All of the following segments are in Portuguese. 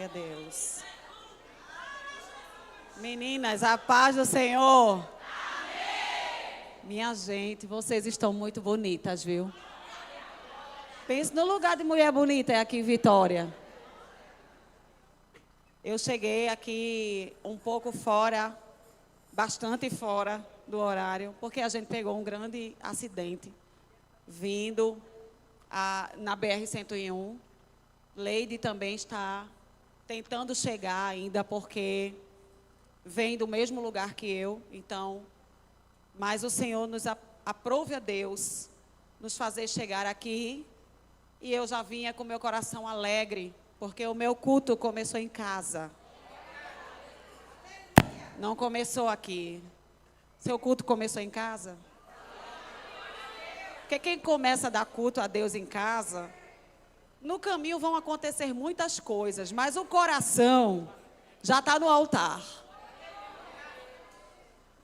Glória a Deus. Meninas, a paz do Senhor. Amém. Minha gente, vocês estão muito bonitas, viu? Pense no lugar de mulher bonita, é aqui em Vitória. Eu cheguei aqui um pouco fora, bastante fora do horário, porque a gente pegou um grande acidente vindo na BR-101. Leide também está tentando chegar ainda, porque vem do mesmo lugar que eu. Então, mas o Senhor nos aprove a Deus nos fazer chegar aqui. E eu já vinha com meu coração alegre, porque o meu culto começou em casa. Não começou aqui. Seu culto começou em casa? Porque quem começa a dar culto a Deus em casa, no caminho vão acontecer muitas coisas, mas o coração já está no altar.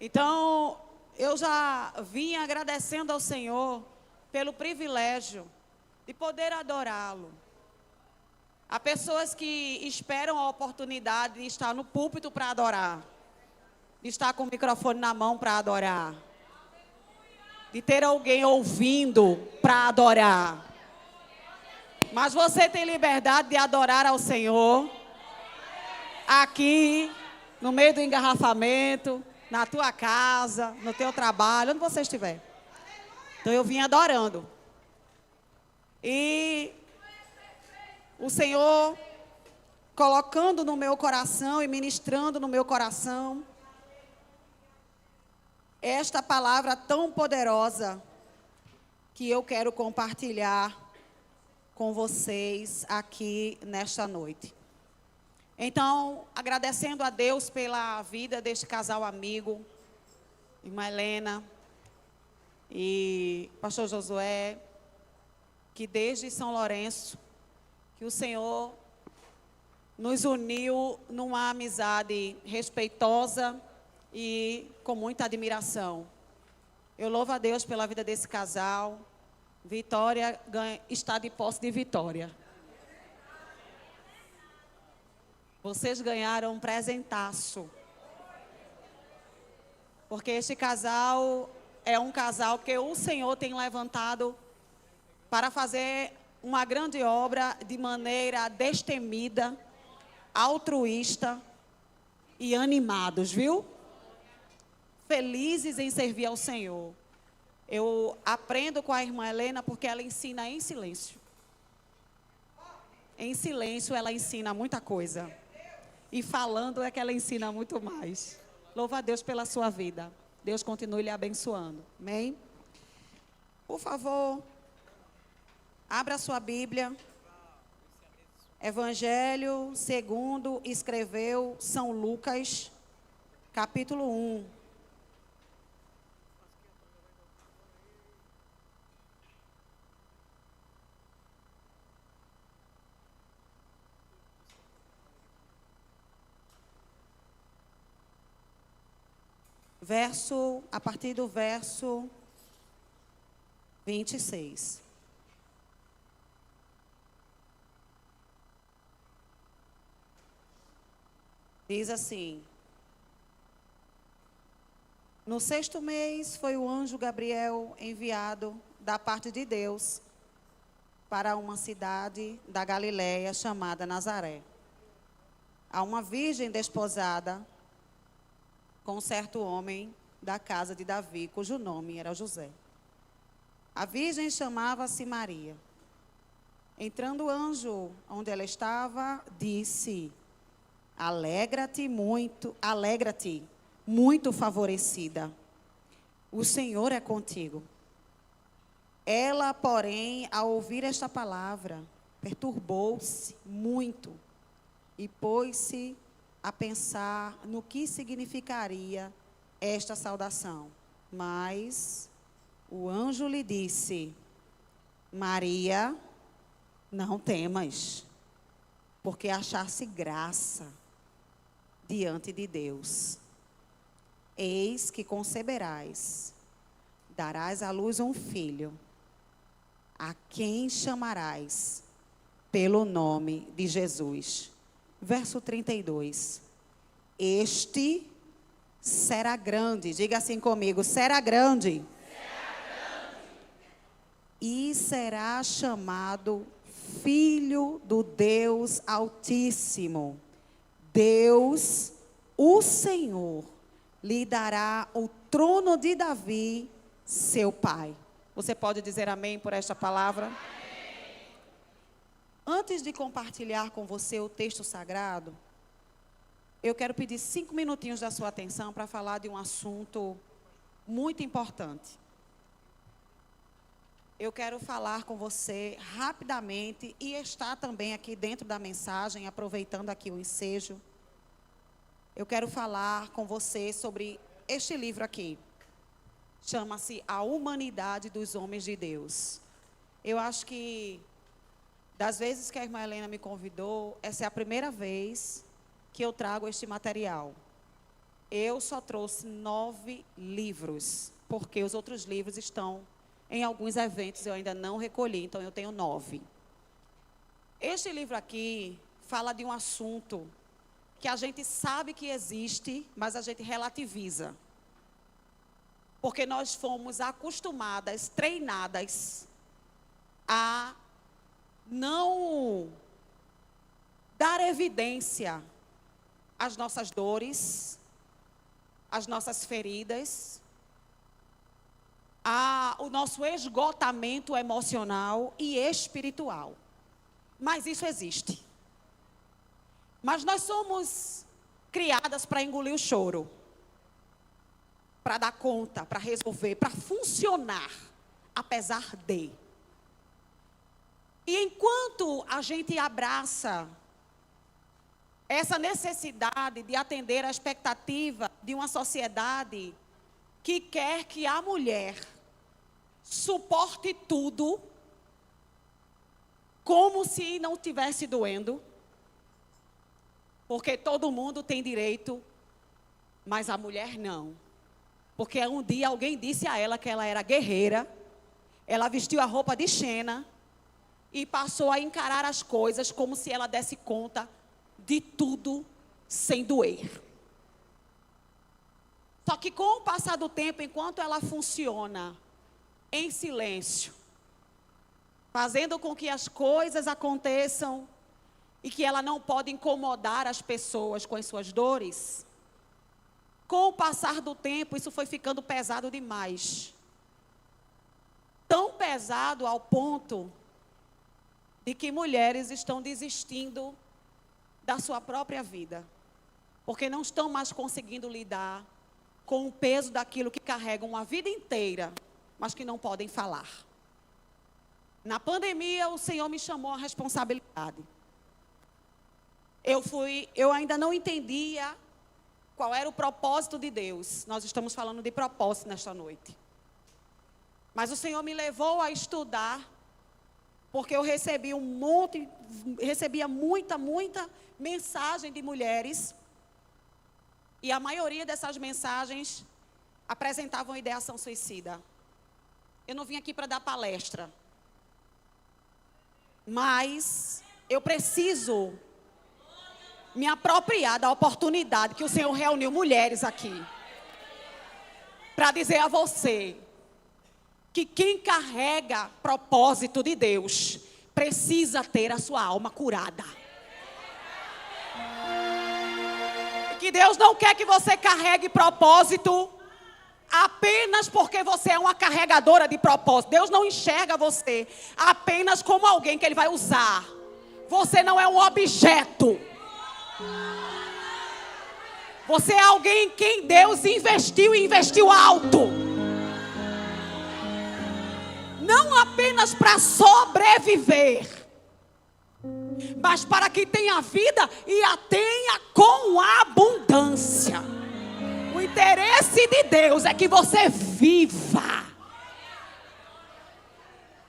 Então, eu já vim agradecendo ao Senhor pelo privilégio de poder adorá-lo. Há pessoas que esperam a oportunidade de estar no púlpito para adorar, de estar com o microfone na mão para adorar, de ter alguém ouvindo para adorar. Mas você tem liberdade de adorar ao Senhor aqui, no meio do engarrafamento, na tua casa, no teu trabalho, onde você estiver. Então eu vim adorando. E o Senhor colocando no meu coração e ministrando no meu coração esta palavra tão poderosa que eu quero compartilhar com vocês aqui nesta noite. Então, agradecendo a Deus pela vida deste casal amigo, irmã Helena e pastor Josué, que desde São Lourenço, que o Senhor nos uniu numa amizade respeitosa e com muita admiração. Eu louvo a Deus pela vida desse casal. Vitória está de posse de vitória. Vocês ganharam um presentaço. Porque este casal é um casal que o Senhor tem levantado para fazer uma grande obra de maneira destemida, altruísta e animados, viu? Felizes em servir ao Senhor. Eu aprendo com a irmã Helena porque ela ensina em silêncio. Em silêncio ela ensina muita coisa. E falando é que ela ensina muito mais. Louva a Deus pela sua vida. Deus continue lhe abençoando. Amém? Por favor, abra sua Bíblia. Evangelho segundo escreveu São Lucas, capítulo 1. A partir do verso 26. Diz assim: no 6º mês foi o anjo Gabriel enviado da parte de Deus para uma cidade da Galiléia chamada Nazaré, a uma virgem desposada com um certo homem da casa de Davi, cujo nome era José. A virgem chamava-se Maria. Entrando o anjo onde ela estava, disse: alegra-te, muito favorecida. O Senhor é contigo. Ela, porém, ao ouvir esta palavra, perturbou-se muito e pôs-se a pensar no que significaria esta saudação. Mas o anjo lhe disse: Maria, não temas, porque achaste graça diante de Deus. Eis que conceberás, darás à luz um filho, a quem chamarás pelo nome de Jesus. verso 32. Este será grande. Diga assim comigo, será grande. E será chamado Filho do Deus Altíssimo. Deus, o Senhor, lhe dará o trono de Davi, seu pai. Você pode dizer amém por esta palavra? Amém. Antes de compartilhar com você o texto sagrado, eu quero pedir 5 minutinhos da sua atenção para falar de um assunto muito importante. Eu quero falar com você rapidamente e está também aqui dentro da mensagem, aproveitando aqui o ensejo. Eu quero falar com você sobre este livro aqui. Chama-se A Humanidade dos Homens de Deus. Eu acho que, das vezes que a irmã Helena me convidou, essa é a primeira vez que eu trago este material. Eu só trouxe 9 livros, porque os outros livros estão em alguns eventos, eu ainda não recolhi, então eu tenho 9. Este livro aqui fala de um assunto que a gente sabe que existe, mas a gente relativiza. Porque nós fomos acostumadas, treinadas a não dar evidência às nossas dores, às nossas feridas, o nosso esgotamento emocional e espiritual. Mas isso existe. Mas nós somos criadas para engolir o choro, para dar conta, para resolver, para funcionar, apesar de. E enquanto a gente abraça essa necessidade de atender à expectativa de uma sociedade que quer que a mulher suporte tudo como se não estivesse doendo, porque todo mundo tem direito, mas a mulher não. Porque um dia alguém disse a ela que ela era guerreira, ela vestiu a roupa de Xena e passou a encarar as coisas como se ela desse conta de tudo sem doer. Só que com o passar do tempo, enquanto ela funciona em silêncio, fazendo com que as coisas aconteçam e que ela não pode incomodar as pessoas com as suas dores, com o passar do tempo, isso foi ficando pesado demais. Tão pesado ao ponto de que mulheres estão desistindo da sua própria vida, porque não estão mais conseguindo lidar com o peso daquilo que carregam uma vida inteira, mas que não podem falar. Na pandemia, o Senhor me chamou à responsabilidade. Eu ainda não entendia qual era o propósito de Deus. Nós estamos falando de propósito nesta noite. Mas o Senhor me levou a estudar, porque eu recebia muita mensagem de mulheres, e a maioria dessas mensagens apresentavam ideação suicida. Eu não vim aqui para dar palestra, mas eu preciso me apropriar da oportunidade que o Senhor reuniu mulheres aqui, para dizer a você que quem carrega propósito de Deus precisa ter a sua alma curada. Que Deus não quer que você carregue propósito apenas porque você é uma carregadora de propósito. Deus não enxerga você apenas como alguém que Ele vai usar. Você não é um objeto. Você é alguém em quem Deus investiu e investiu alto. Não apenas para sobreviver, mas para que tenha vida e a tenha com abundância. O interesse de Deus é que você viva.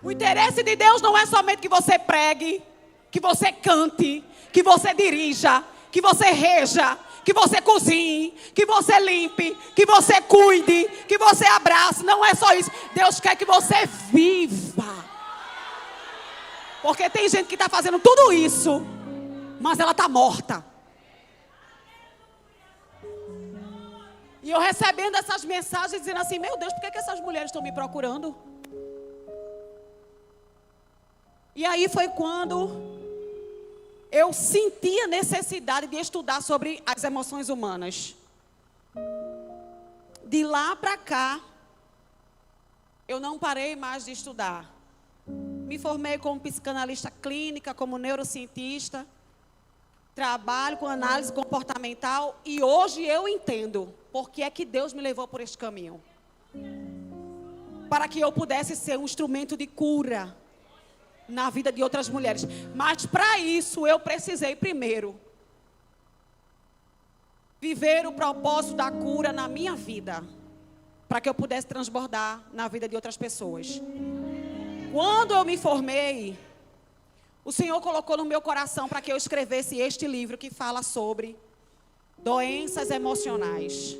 O interesse de Deus não é somente que você pregue, que você cante, que você dirija, que você reja, que você cozinhe, que você limpe, que você cuide, que você abrace. Não é só isso. Deus quer que você viva. Porque tem gente que está fazendo tudo isso, mas ela está morta. E eu recebendo essas mensagens, dizendo assim, meu Deus, por que essas mulheres estão me procurando? E aí foi quando eu senti a necessidade de estudar sobre as emoções humanas. De lá para cá, eu não parei mais de estudar. Me formei como psicanalista clínica, como neurocientista. Trabalho com análise comportamental e hoje eu entendo por que é que Deus me levou por este caminho. Para que eu pudesse ser um instrumento de cura na vida de outras mulheres. Mas para isso eu precisei primeiro viver o propósito da cura na minha vida. Para que eu pudesse transbordar na vida de outras pessoas. Quando eu me formei, o Senhor colocou no meu coração para que eu escrevesse este livro que fala sobre doenças emocionais.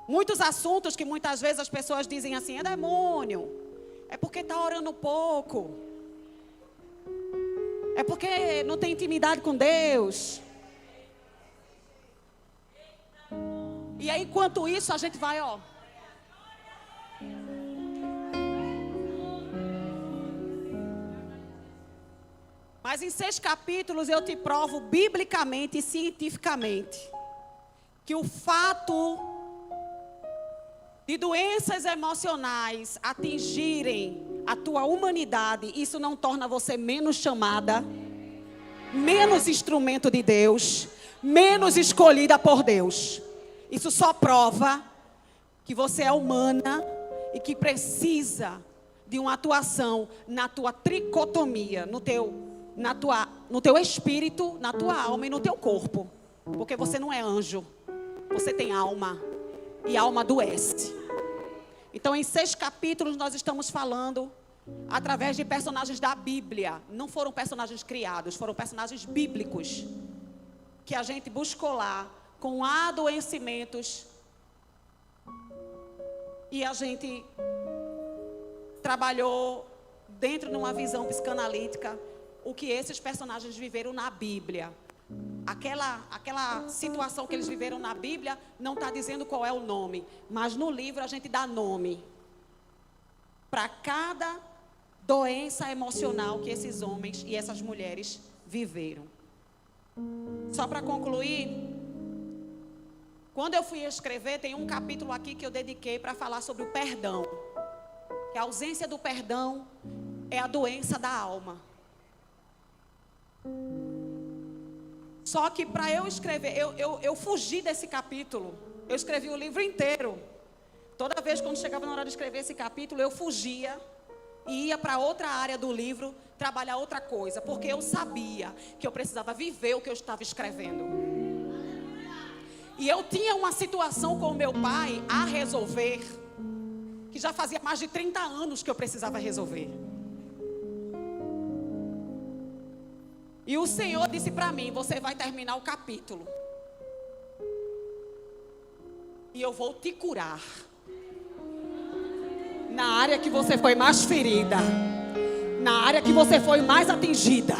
Muitos assuntos que muitas vezes as pessoas dizem assim, é demônio, é porque está orando pouco, é porque não tem intimidade com Deus. E aí, enquanto isso, a gente vai, ó. Mas em 6 capítulos eu te provo biblicamente e cientificamente que o fato de doenças emocionais atingirem a tua humanidade, isso não torna você menos chamada, menos instrumento de Deus, menos escolhida por Deus. Isso só prova que você é humana e que precisa de uma atuação na tua tricotomia, no teu espírito, na tua alma e no teu corpo. Porque você não é anjo, você tem alma, e a alma adoece. Então em 6 capítulos nós estamos falando através de personagens da Bíblia. Não foram personagens criados, foram personagens bíblicos que a gente buscou lá com adoecimentos. E a gente trabalhou dentro de uma visão psicanalítica o que esses personagens viveram na Bíblia. Aquela situação que eles viveram na Bíblia não está dizendo qual é o nome, mas no livro a gente dá nome para cada doença emocional que esses homens e essas mulheres viveram. Só para concluir, quando eu fui escrever, tem um capítulo aqui que eu dediquei para falar sobre o perdão. Que a ausência do perdão é a doença da alma. Só que para eu escrever, eu fugi desse capítulo. Eu escrevi o livro inteiro. Toda vez quando chegava na hora de escrever esse capítulo, eu fugia e ia para outra área do livro, trabalhar outra coisa. Porque eu sabia que eu precisava viver o que eu estava escrevendo. E eu tinha uma situação com o meu pai a resolver, que já fazia mais de 30 anos que eu precisava resolver. E o Senhor disse para mim, você vai terminar o capítulo. E eu vou te curar. Na área que você foi mais ferida. Na área que você foi mais atingida.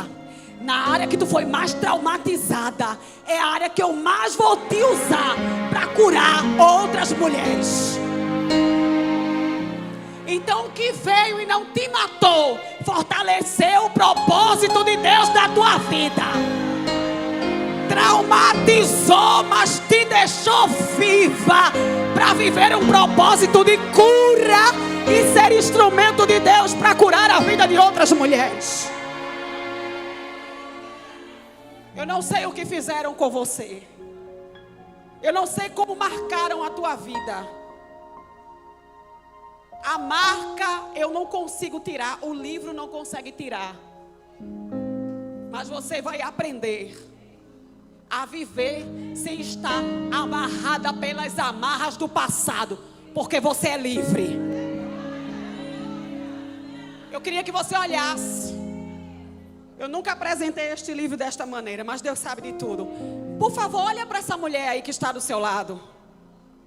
Na área que tu foi mais traumatizada. É a área que eu mais vou te usar para curar outras mulheres. Então o que veio e não te matou fortaleceu o propósito de Deus na tua vida. Traumatizou, mas te deixou viva para viver um propósito de cura e ser instrumento de Deus para curar a vida de outras mulheres. Eu não sei o que fizeram com você. Eu não sei como marcaram a tua vida. A marca eu não consigo tirar, o livro não consegue tirar. Mas você vai aprender a viver sem estar amarrada pelas amarras do passado, porque você é livre. Eu queria que você olhasse. Eu nunca apresentei este livro desta maneira, mas Deus sabe de tudo. Por favor, olha para essa mulher aí que está do seu lado.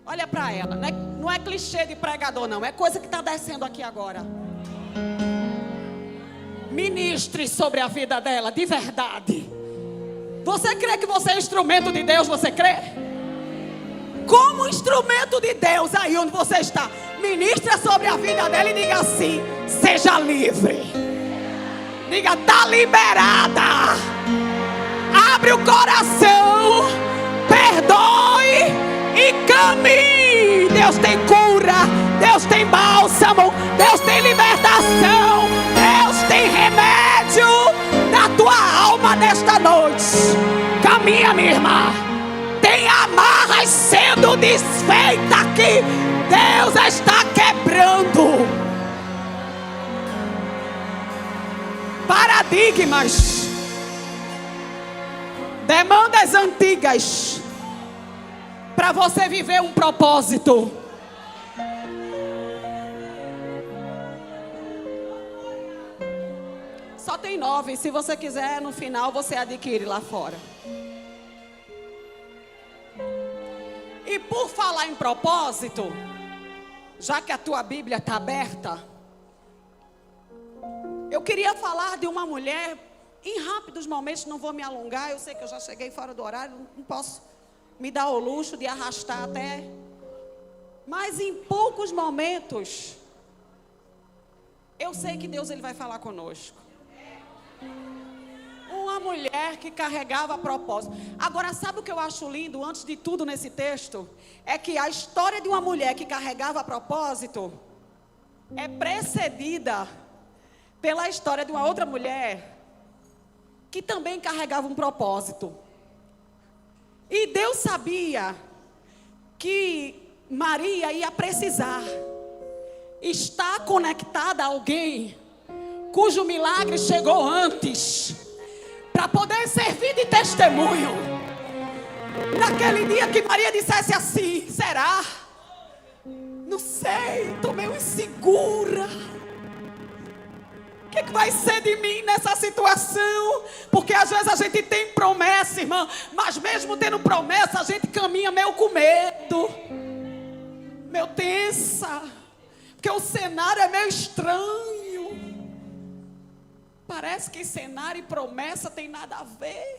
Olha para ela, não é clichê de pregador não, é coisa que está descendo aqui agora. Ministre sobre a vida dela, de verdade. Você crê que você é instrumento de Deus? Você crê? Como instrumento de Deus, aí onde você está, ministra sobre a vida dela e diga assim: seja livre. Diga: está liberada. Abre o coração, perdoe e caminhe. Deus tem cura, Deus tem bálsamo, Deus tem libertação, Deus tem remédio na tua alma nesta noite. Caminha, minha irmã. Tem amarras sendo desfeitas aqui. Deus está quebrando paradigmas, demandas antigas, para você viver um propósito. Só tem 9. Se você quiser, no final você adquire lá fora. E por falar em propósito, já que a tua Bíblia está aberta, eu queria falar de uma mulher, em rápidos momentos, não vou me alongar. Eu sei que eu já cheguei fora do horário, não posso me dar o luxo de arrastar até. Mas em poucos momentos, eu sei que Deus ele vai falar conosco. Uma mulher que carregava propósito. Agora, sabe o que eu acho lindo, antes de tudo nesse texto? É que a história de uma mulher que carregava propósito é precedida pela história de uma outra mulher que também carregava um propósito. E Deus sabia que Maria ia precisar estar conectada a alguém cujo milagre chegou antes, para poder servir de testemunho. Naquele dia que Maria dissesse assim: será? Não sei, estou meio insegura. O que vai ser de mim nessa situação? Porque às vezes a gente tem promessa, irmã, mas mesmo tendo promessa, a gente caminha meio com medo, meio tensa, porque o cenário é meio estranho. Parece que cenário e promessa tem nada a ver.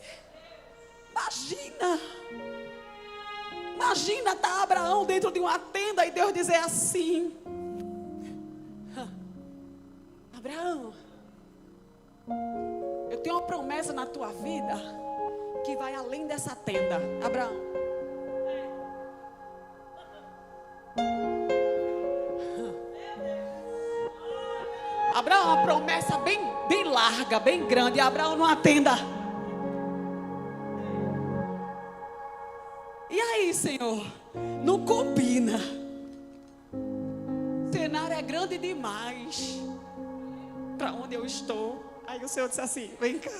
Imagina estar Abraão dentro de uma tenda e Deus dizer assim: Abraão, eu tenho uma promessa na tua vida que vai além dessa tenda. Abraão, Abraão, uma promessa bem larga, bem grande. Abraão numa tenda. E aí, Senhor, não combina. O cenário é grande demais para onde eu estou. Aí o Senhor disse assim: vem cá,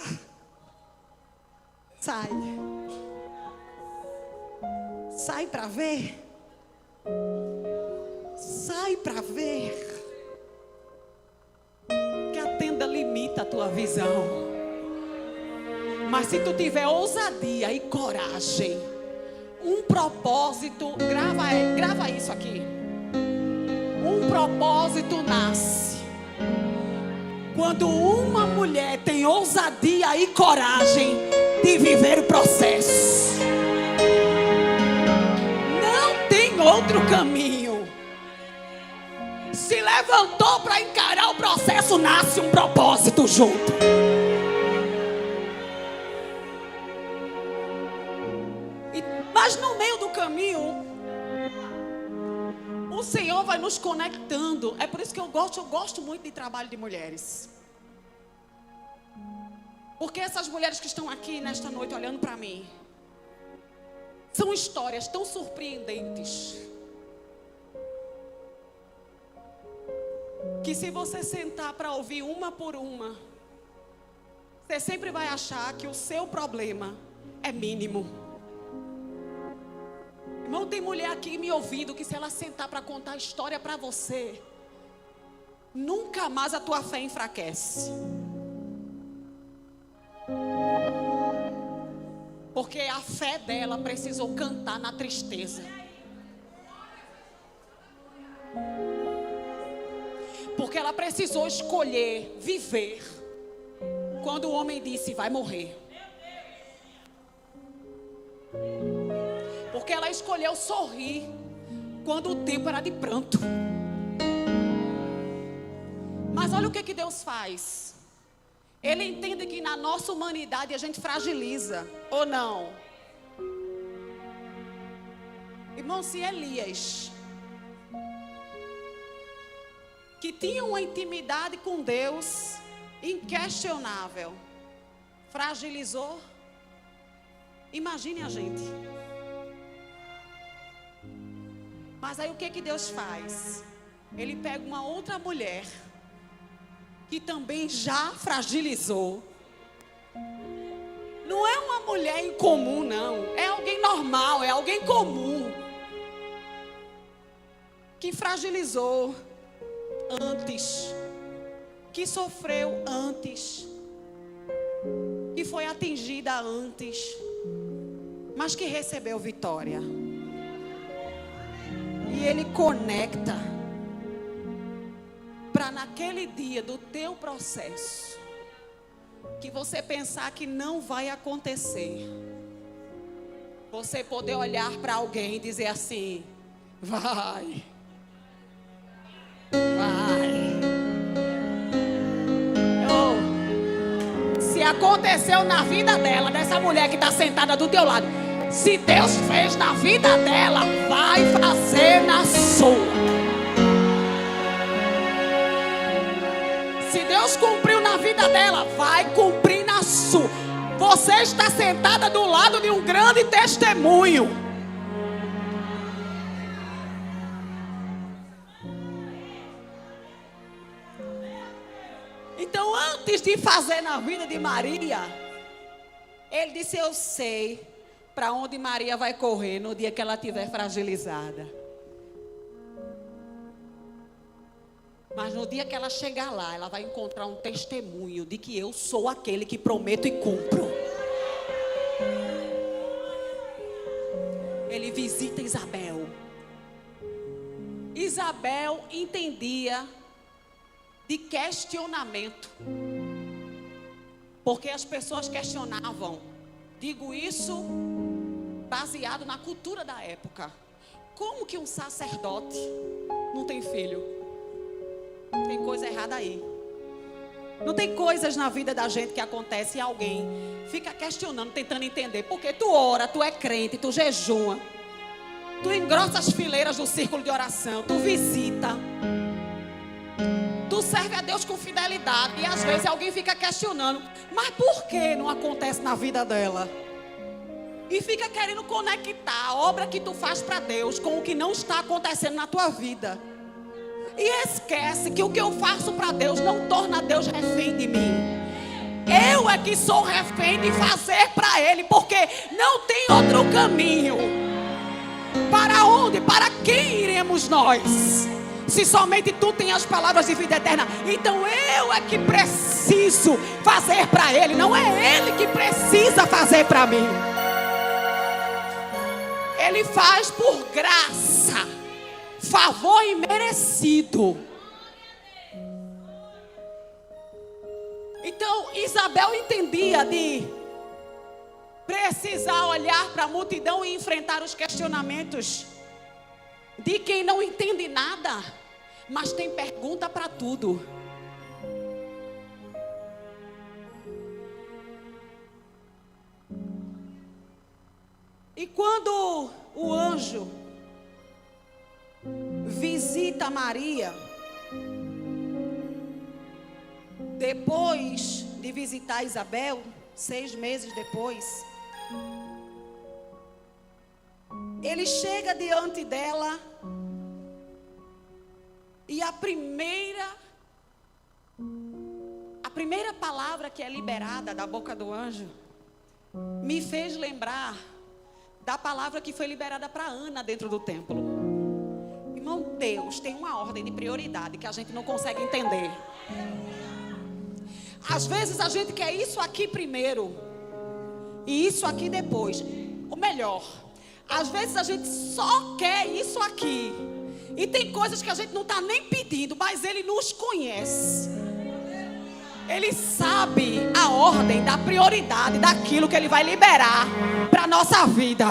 sai para ver. Sai para ver. Que a tenda limita a tua visão. Mas se tu tiver ousadia e coragem, um propósito, grava isso aqui. Um propósito nasce quando uma mulher tem ousadia e coragem de viver o processo. Não tem outro caminho. Se levantou para encarar o processo, nasce um propósito junto. Mas no meio do caminho, o Senhor vai nos conectando. É por isso que eu gosto muito de trabalho de mulheres. Porque essas mulheres que estão aqui nesta noite olhando para mim, são histórias tão surpreendentes, que se você sentar para ouvir uma por uma, você sempre vai achar que o seu problema é mínimo. Irmão, tem mulher aqui me ouvindo que se ela sentar para contar a história para você, nunca mais a tua fé enfraquece. Porque a fé dela precisou cantar na tristeza. Porque ela precisou escolher viver quando o homem disse: vai morrer. Porque ela escolheu sorrir quando o tempo era de pranto. Mas olha o que Deus faz. Ele entende que na nossa humanidade a gente fragiliza, ou não? Irmão, se Elias, que tinha uma intimidade com Deus inquestionável, fragilizou, imagine a gente. Mas aí o que Deus faz? Ele pega uma outra mulher que também já fragilizou. Não é uma mulher incomum, não. É alguém normal, é alguém comum. Que fragilizou antes. Que sofreu antes. Que foi atingida antes. Mas que recebeu vitória. E ele conecta. Para naquele dia do teu processo, que você pensar que não vai acontecer, você poder olhar para alguém e dizer assim: vai, vai. Oh, se aconteceu na vida dela, dessa mulher que está sentada do teu lado, se Deus fez na vida dela, vai fazer na sua. Se Deus cumpriu na vida dela, vai cumprir na sua. Você está sentada do lado de um grande testemunho. Então, antes de fazer na vida de Maria, ele disse: eu sei para onde Maria vai correr no dia que ela estiver fragilizada. Mas no dia que ela chegar lá, ela vai encontrar um testemunho de que eu sou aquele que prometo e cumpro. Ele visita Isabel. Isabel entendia de questionamento. Porque as pessoas questionavam. Digo isso baseado na cultura da época. Como que um sacerdote não tem filho? Tem coisa errada aí. Não tem coisas na vida da gente que acontece e alguém fica questionando, tentando entender. Porque tu ora, tu é crente, tu jejua, tu engrossa as fileiras do círculo de oração, tu visita, tu serve a Deus com fidelidade. E às vezes alguém fica questionando: mas por que não acontece na vida dela? E fica querendo conectar a obra que tu faz para Deus com o que não está acontecendo na tua vida. E esquece que o que eu faço para Deus não torna Deus refém de mim. Eu é que sou refém de fazer para Ele, porque não tem outro caminho. Para onde? Para quem iremos nós? Se somente Tu tem as palavras de vida eterna. Então eu é que preciso fazer para Ele, não é Ele que precisa fazer para mim. Ele faz por graça, favor imerecido. Então Isabel entendia de precisar olhar para a multidão e enfrentar os questionamentos de quem não entende nada, mas tem pergunta para tudo. E quando o anjo visita Maria, depois de visitar Isabel, 6 meses depois, ele chega diante dela e a primeira palavra que é liberada da boca do anjo me fez lembrar da palavra que foi liberada para Ana dentro do templo. Irmão, Deus tem uma ordem de prioridade que a gente não consegue entender. Às vezes a gente quer isso aqui primeiro e isso aqui depois. Ou melhor, às vezes a gente só quer isso aqui. E tem coisas que a gente não está nem pedindo, mas Ele nos conhece. Ele sabe a ordem da prioridade daquilo que ele vai liberar para a nossa vida.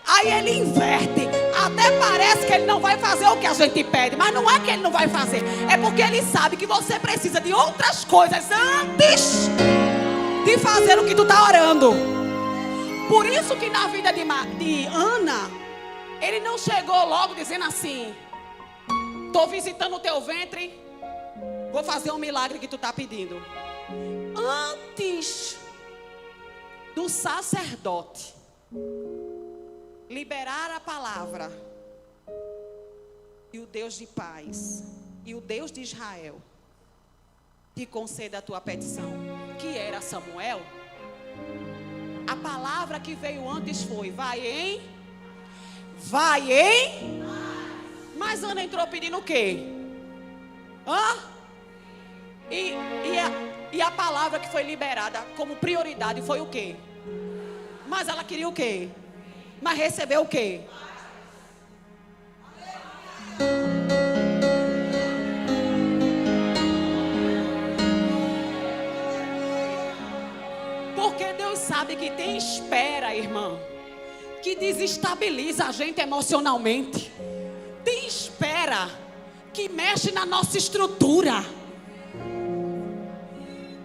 Aí ele inverte. Até parece que ele não vai fazer o que a gente pede, mas não é que ele não vai fazer, é porque ele sabe que você precisa de outras coisas antes de fazer o que tu está orando. Por isso que na vida de Ana, ele não chegou logo dizendo assim: estou visitando o teu ventre, vou fazer um milagre que tu está pedindo. Antes do sacerdote liberar a palavra, e o Deus de paz, e o Deus de Israel te conceda a tua petição, que era Samuel, a palavra que veio antes foi: vai em. Mas Ana entrou pedindo o quê? E a palavra que foi liberada como prioridade foi o quê? Mas ela queria o quê? Mas recebeu o quê? Porque Deus sabe que tem espera, irmã, que desestabiliza a gente emocionalmente. Tem espera que mexe na nossa estrutura.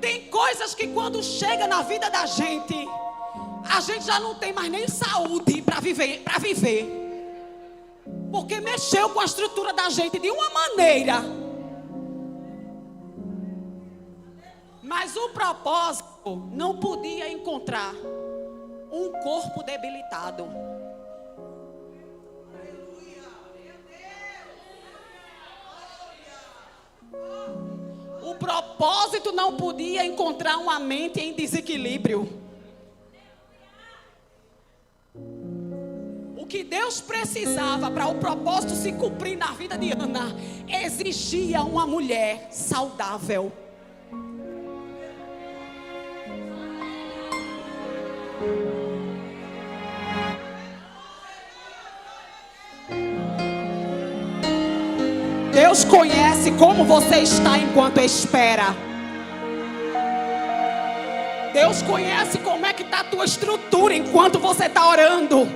Tem coisas que quando chega na vida da gente, a gente já não tem mais nem saúde para viver. Porque mexeu com a estrutura da gente de uma maneira. Mas o propósito não podia encontrar um corpo debilitado. O propósito não podia encontrar uma mente em desequilíbrio. O que Deus precisava para o propósito se cumprir na vida de Ana exigia uma mulher saudável. Deus conhece como você está enquanto espera. Deus conhece como é que está a tua estrutura enquanto você está orando.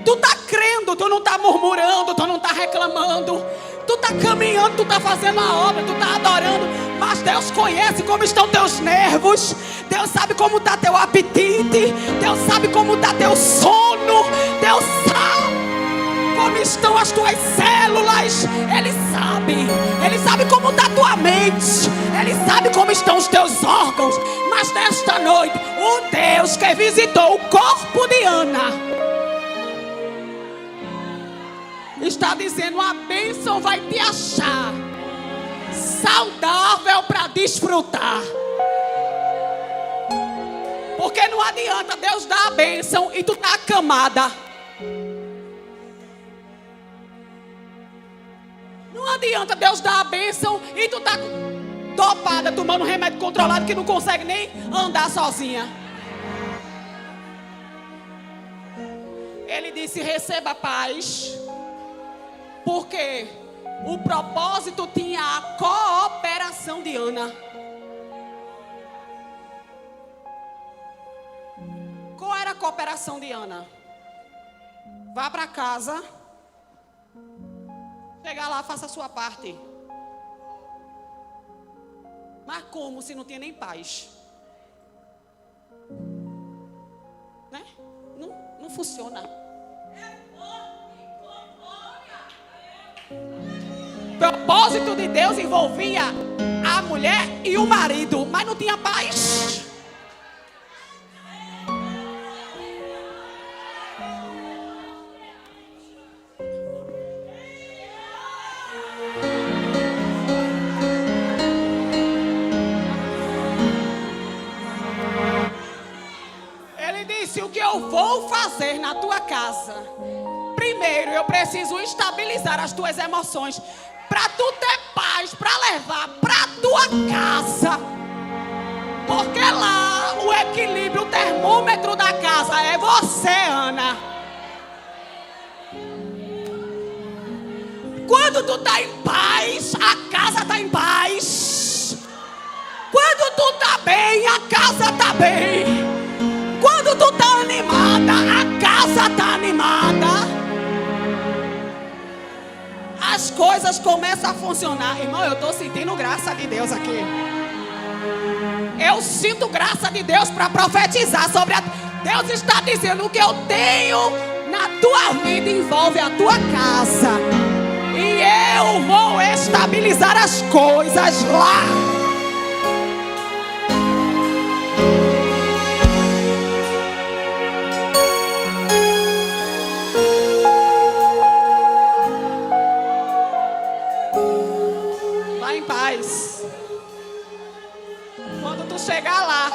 Tu está crendo, tu não está murmurando, tu não está reclamando. Tu está caminhando, tu está fazendo a obra, tu está adorando. Mas Deus conhece como estão teus nervos. Deus sabe como está teu apetite. Deus sabe como está teu sono. Deus sabe como estão as tuas células. Ele sabe como está a tua mente. Ele sabe como estão os teus órgãos. Mas nesta noite, o Deus que visitou o corpo de Ana está dizendo: a bênção vai te achar saudável para desfrutar. Porque não adianta Deus dar a bênção e tu tá acamada. Não adianta Deus dar a bênção e tu tá dopada, tomando remédio controlado que não consegue nem andar sozinha. Ele disse: receba paz. Porque o propósito tinha a cooperação de Ana. Qual era a cooperação de Ana? Vá para casa. Chegar lá, faça a sua parte. Mas como se não tinha nem paz? Né? Não funciona. O propósito de Deus envolvia a mulher e o marido, mas não tinha paz. Ele disse: o que eu vou fazer na tua casa, primeiro eu preciso estabilizar as tuas emoções, para tu ter paz, para levar para tua casa. Porque lá o equilíbrio, o termômetro da casa é você, Ana. Quando tu tá em paz, a casa tá em paz. Quando tu tá bem, a casa tá bem. Quando tu tá animada, a casa tá animada. As coisas começam a funcionar. Irmão, eu estou sentindo graça de Deus aqui. Eu sinto graça de Deus para profetizar sobre a... Deus está dizendo: o que eu tenho na tua vida envolve a tua casa. E eu vou estabilizar as coisas lá. Quando tu chegar lá,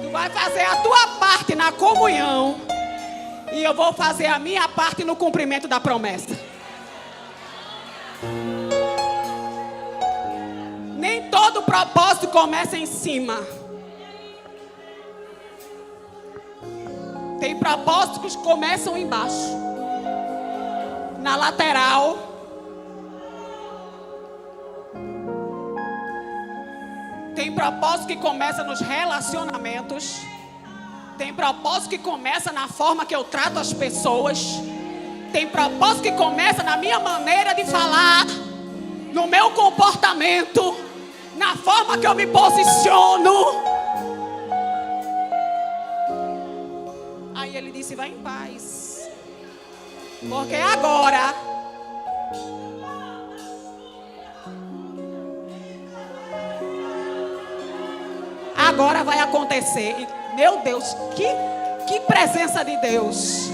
tu vai fazer a tua parte na comunhão e eu vou fazer a minha parte no cumprimento da promessa. Nem todo propósito começa em cima. Tem propósitos que começam embaixo, na lateral. Tem propósito que começa nos relacionamentos. Tem propósito que começa na forma que eu trato as pessoas. Tem propósito que começa na minha maneira de falar, no meu comportamento, na forma que eu me posiciono. Aí ele disse: vai em paz, porque agora vai acontecer. Meu Deus, que presença de Deus.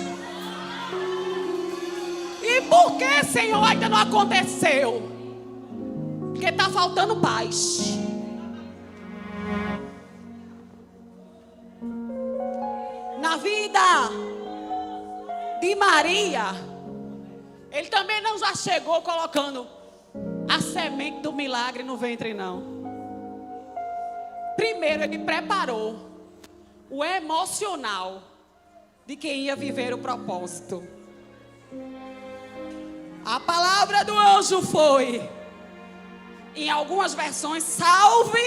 E por que, Senhor, ainda não aconteceu? Porque está faltando paz. Na vida de Maria, ele também não já chegou colocando a semente do milagre no ventre, não. Primeiro ele preparou o emocional de quem ia viver o propósito. A palavra do anjo foi, em algumas versões, salve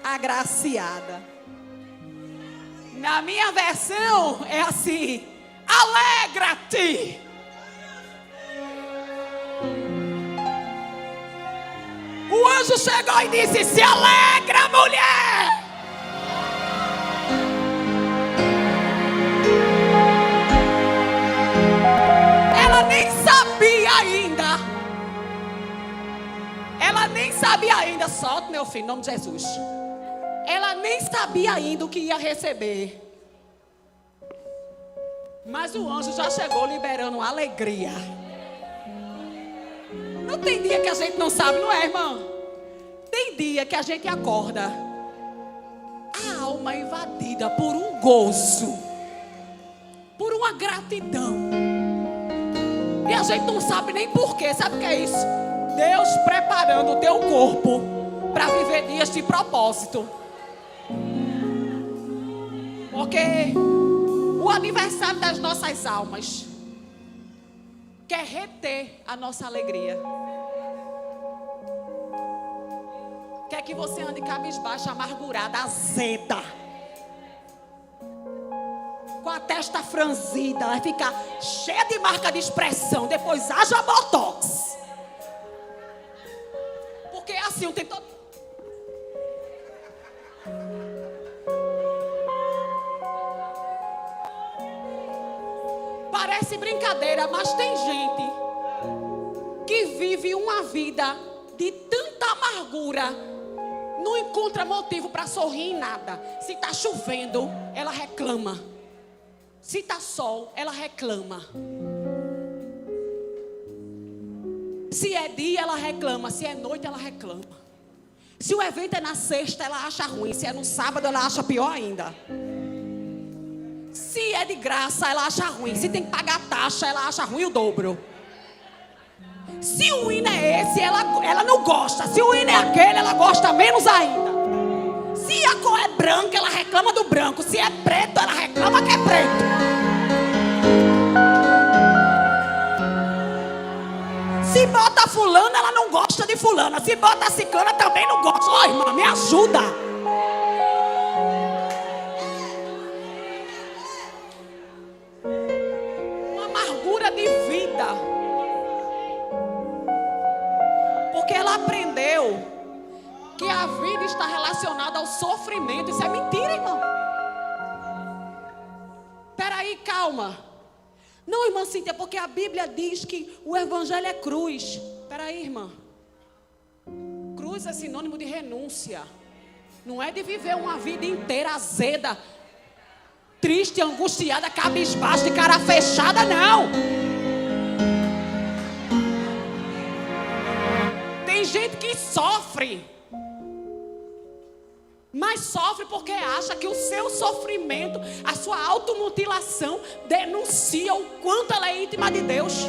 agraciada. Na minha versão é assim: alegra-te. O anjo chegou e disse: se alegra, mulher. Ela nem sabia ainda. Ela nem sabia ainda. Solta, meu filho, em nome de Jesus. Ela nem sabia ainda o que ia receber. Mas o anjo já chegou liberando alegria. Não tem dia que a gente não sabe, não é, irmão? Tem dia que a gente acorda, a alma invadida por um gozo, por uma gratidão. E a gente não sabe nem porquê. Sabe o que é isso? Deus preparando o teu corpo para viver dias de propósito. Porque o aniversário das nossas almas quer reter a nossa alegria. Quer que você ande cabisbaixa, amargurada, azeda, com a testa franzida, vai ficar cheia de marca de expressão. Depois haja botox. Porque é assim o tempo todo. Parece brincadeira, mas tem gente que vive uma vida de tanta amargura, não encontra motivo para sorrir em nada. Se está chovendo, ela reclama. Se está sol, ela reclama. Se é dia, ela reclama. Se é noite, ela reclama. Se o evento é na sexta, ela acha ruim. Se é no sábado, ela acha pior ainda. Se é de graça, ela acha ruim. Se tem que pagar taxa, ela acha ruim o dobro. Se o hino é esse, ela não gosta. Se o hino é aquele, ela gosta menos ainda. Se a cor é branca, ela reclama do branco. Se é preto, ela reclama que é preto. fulana, ela não gosta de fulana. Se bota a ciclana, também não gosta. Ó, irmã, me ajuda. Uma amargura de vida. Porque ela aprendeu que a vida está relacionada ao sofrimento. Isso é mentira, irmão. Peraí, calma. Não, irmã Cíntia, porque a Bíblia diz que o evangelho é cruz. Peraí, irmã. Cruz é sinônimo de renúncia. Não é de viver uma vida inteira azeda, triste, angustiada, cabisbaixa, de cara fechada, não. Tem gente que sofre, mas sofre porque acha que o seu sofrimento, a sua automutilação, denuncia o quanto ela é íntima de Deus.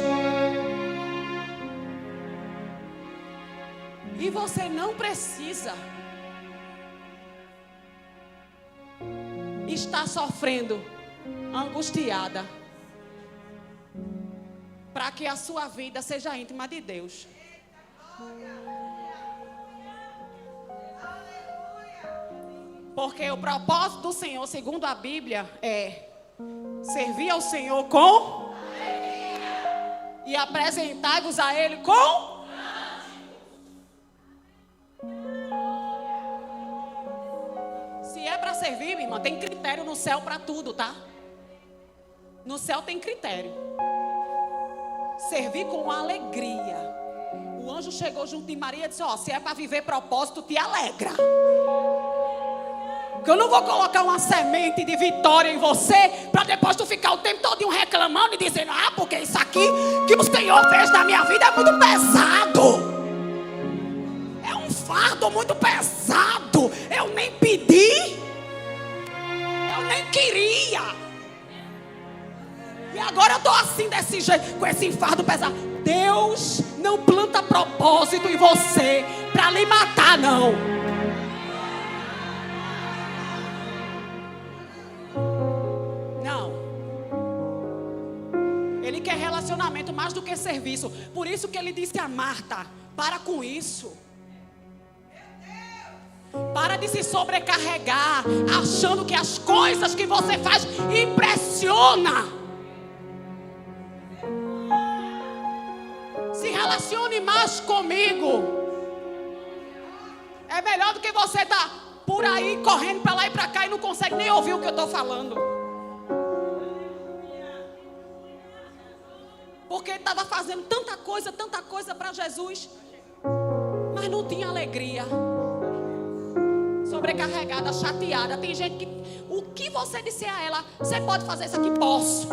E você não precisa estar sofrendo, angustiada, para que a sua vida seja íntima de Deus. Porque o propósito do Senhor, segundo a Bíblia, é servir ao Senhor com e apresentar-vos a Ele com. Se é para servir, minha irmã, tem critério no céu para tudo, tá? No céu tem critério. Servir com alegria. O anjo chegou junto de Maria e disse: ó, se é para viver propósito, te alegra. Que eu não vou colocar uma semente de vitória em você para depois tu ficar o tempo todo reclamando e dizendo: ah, porque isso aqui que o Senhor fez na minha vida é muito pesado. É um fardo muito pesado. Eu nem pedi. Eu nem queria. E agora eu estou assim desse jeito, com esse fardo pesado. Deus não planta propósito em você para lhe matar, não. Ele quer relacionamento mais do que serviço. Por isso que ele disse a Marta: para com isso. Para de se sobrecarregar, achando que as coisas que você faz impressiona. Se relacione mais comigo. É melhor do que você estar por aí correndo para lá e para cá e não consegue nem ouvir o que eu estou falando. Porque ele estava fazendo tanta coisa para Jesus, mas não tinha alegria. Sobrecarregada, chateada. Tem gente que, o que você disser a ela: você pode fazer isso aqui? Posso.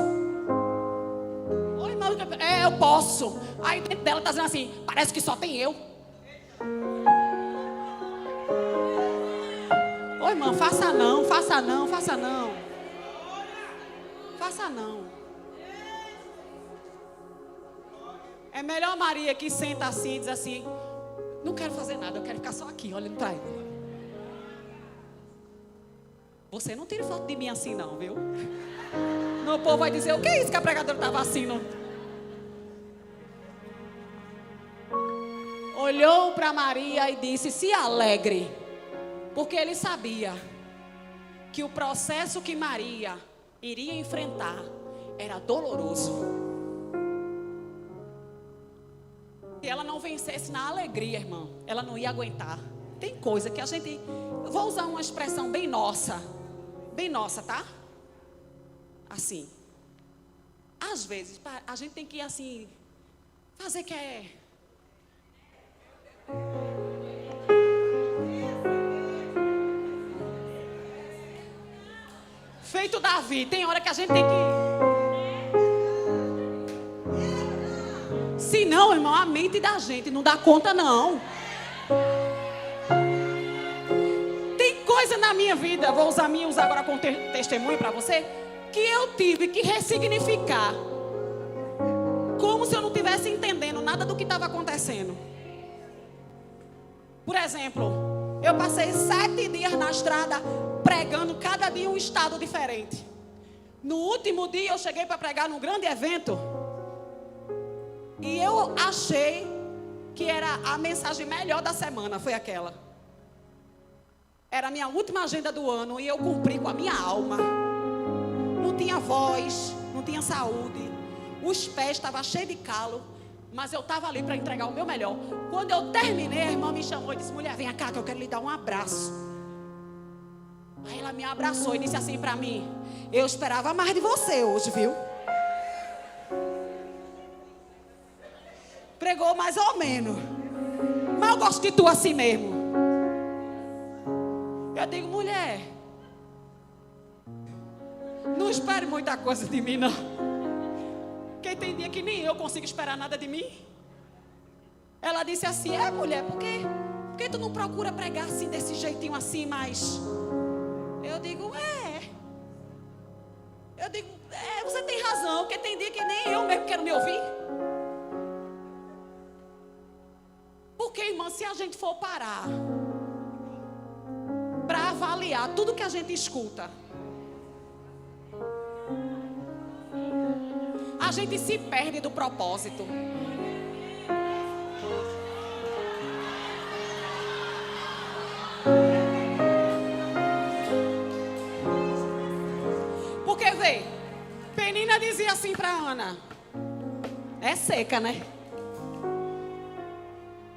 Oi, irmão, eu posso. Aí dentro dela está dizendo assim: parece que só tem eu. Oi, irmão, faça não, faça não, faça não. Faça não. É melhor Maria que senta assim e diz assim: não quero fazer nada, eu quero ficar só aqui olhando para ele. Você não tira foto de mim assim não, viu? O povo vai dizer: o que é isso que a pregadora estava assim? Não? Olhou para Maria e disse: se alegre. Porque ele sabia que o processo que Maria iria enfrentar era doloroso. Se ela não vencesse na alegria, irmão, ela não ia aguentar. Tem coisa que a gente... Eu vou usar uma expressão bem nossa, tá? Assim. Às vezes, a gente tem que, assim, fazer que é... Feito Davi. Tem hora que a gente tem que... Se não, irmão, a mente da gente não dá conta, não. Tem coisa na minha vida, vou usar agora como testemunho para você, que eu tive que ressignificar. Como se eu não estivesse entendendo nada do que estava acontecendo. Por exemplo, eu passei 7 dias na estrada pregando, cada dia um estado diferente. No último dia eu cheguei para pregar num grande evento. E eu achei que era a mensagem melhor da semana, foi aquela. Era a minha última agenda do ano e eu cumpri com a minha alma. Não tinha voz, não tinha saúde, os pés estavam cheios de calo, mas eu estava ali para entregar o meu melhor. Quando eu terminei, a irmã me chamou e disse: mulher, vem cá que eu quero lhe dar um abraço. Aí ela me abraçou e disse assim para mim: eu esperava mais de você hoje, viu? Pregou mais ou menos, mas eu gosto de tu assim mesmo. Eu digo: mulher, não espere muita coisa de mim, não. Porque tem dia que nem eu consigo esperar nada de mim. Ela disse assim: mulher, por que tu não procura pregar assim, desse jeitinho assim, mais... Eu digo: você tem razão, porque tem dia que nem eu mesmo quero me ouvir. Porque, irmã, se a gente for parar para avaliar tudo que a gente escuta, a gente se perde do propósito. Porque, vê, Penina dizia assim para Ana: é seca, né?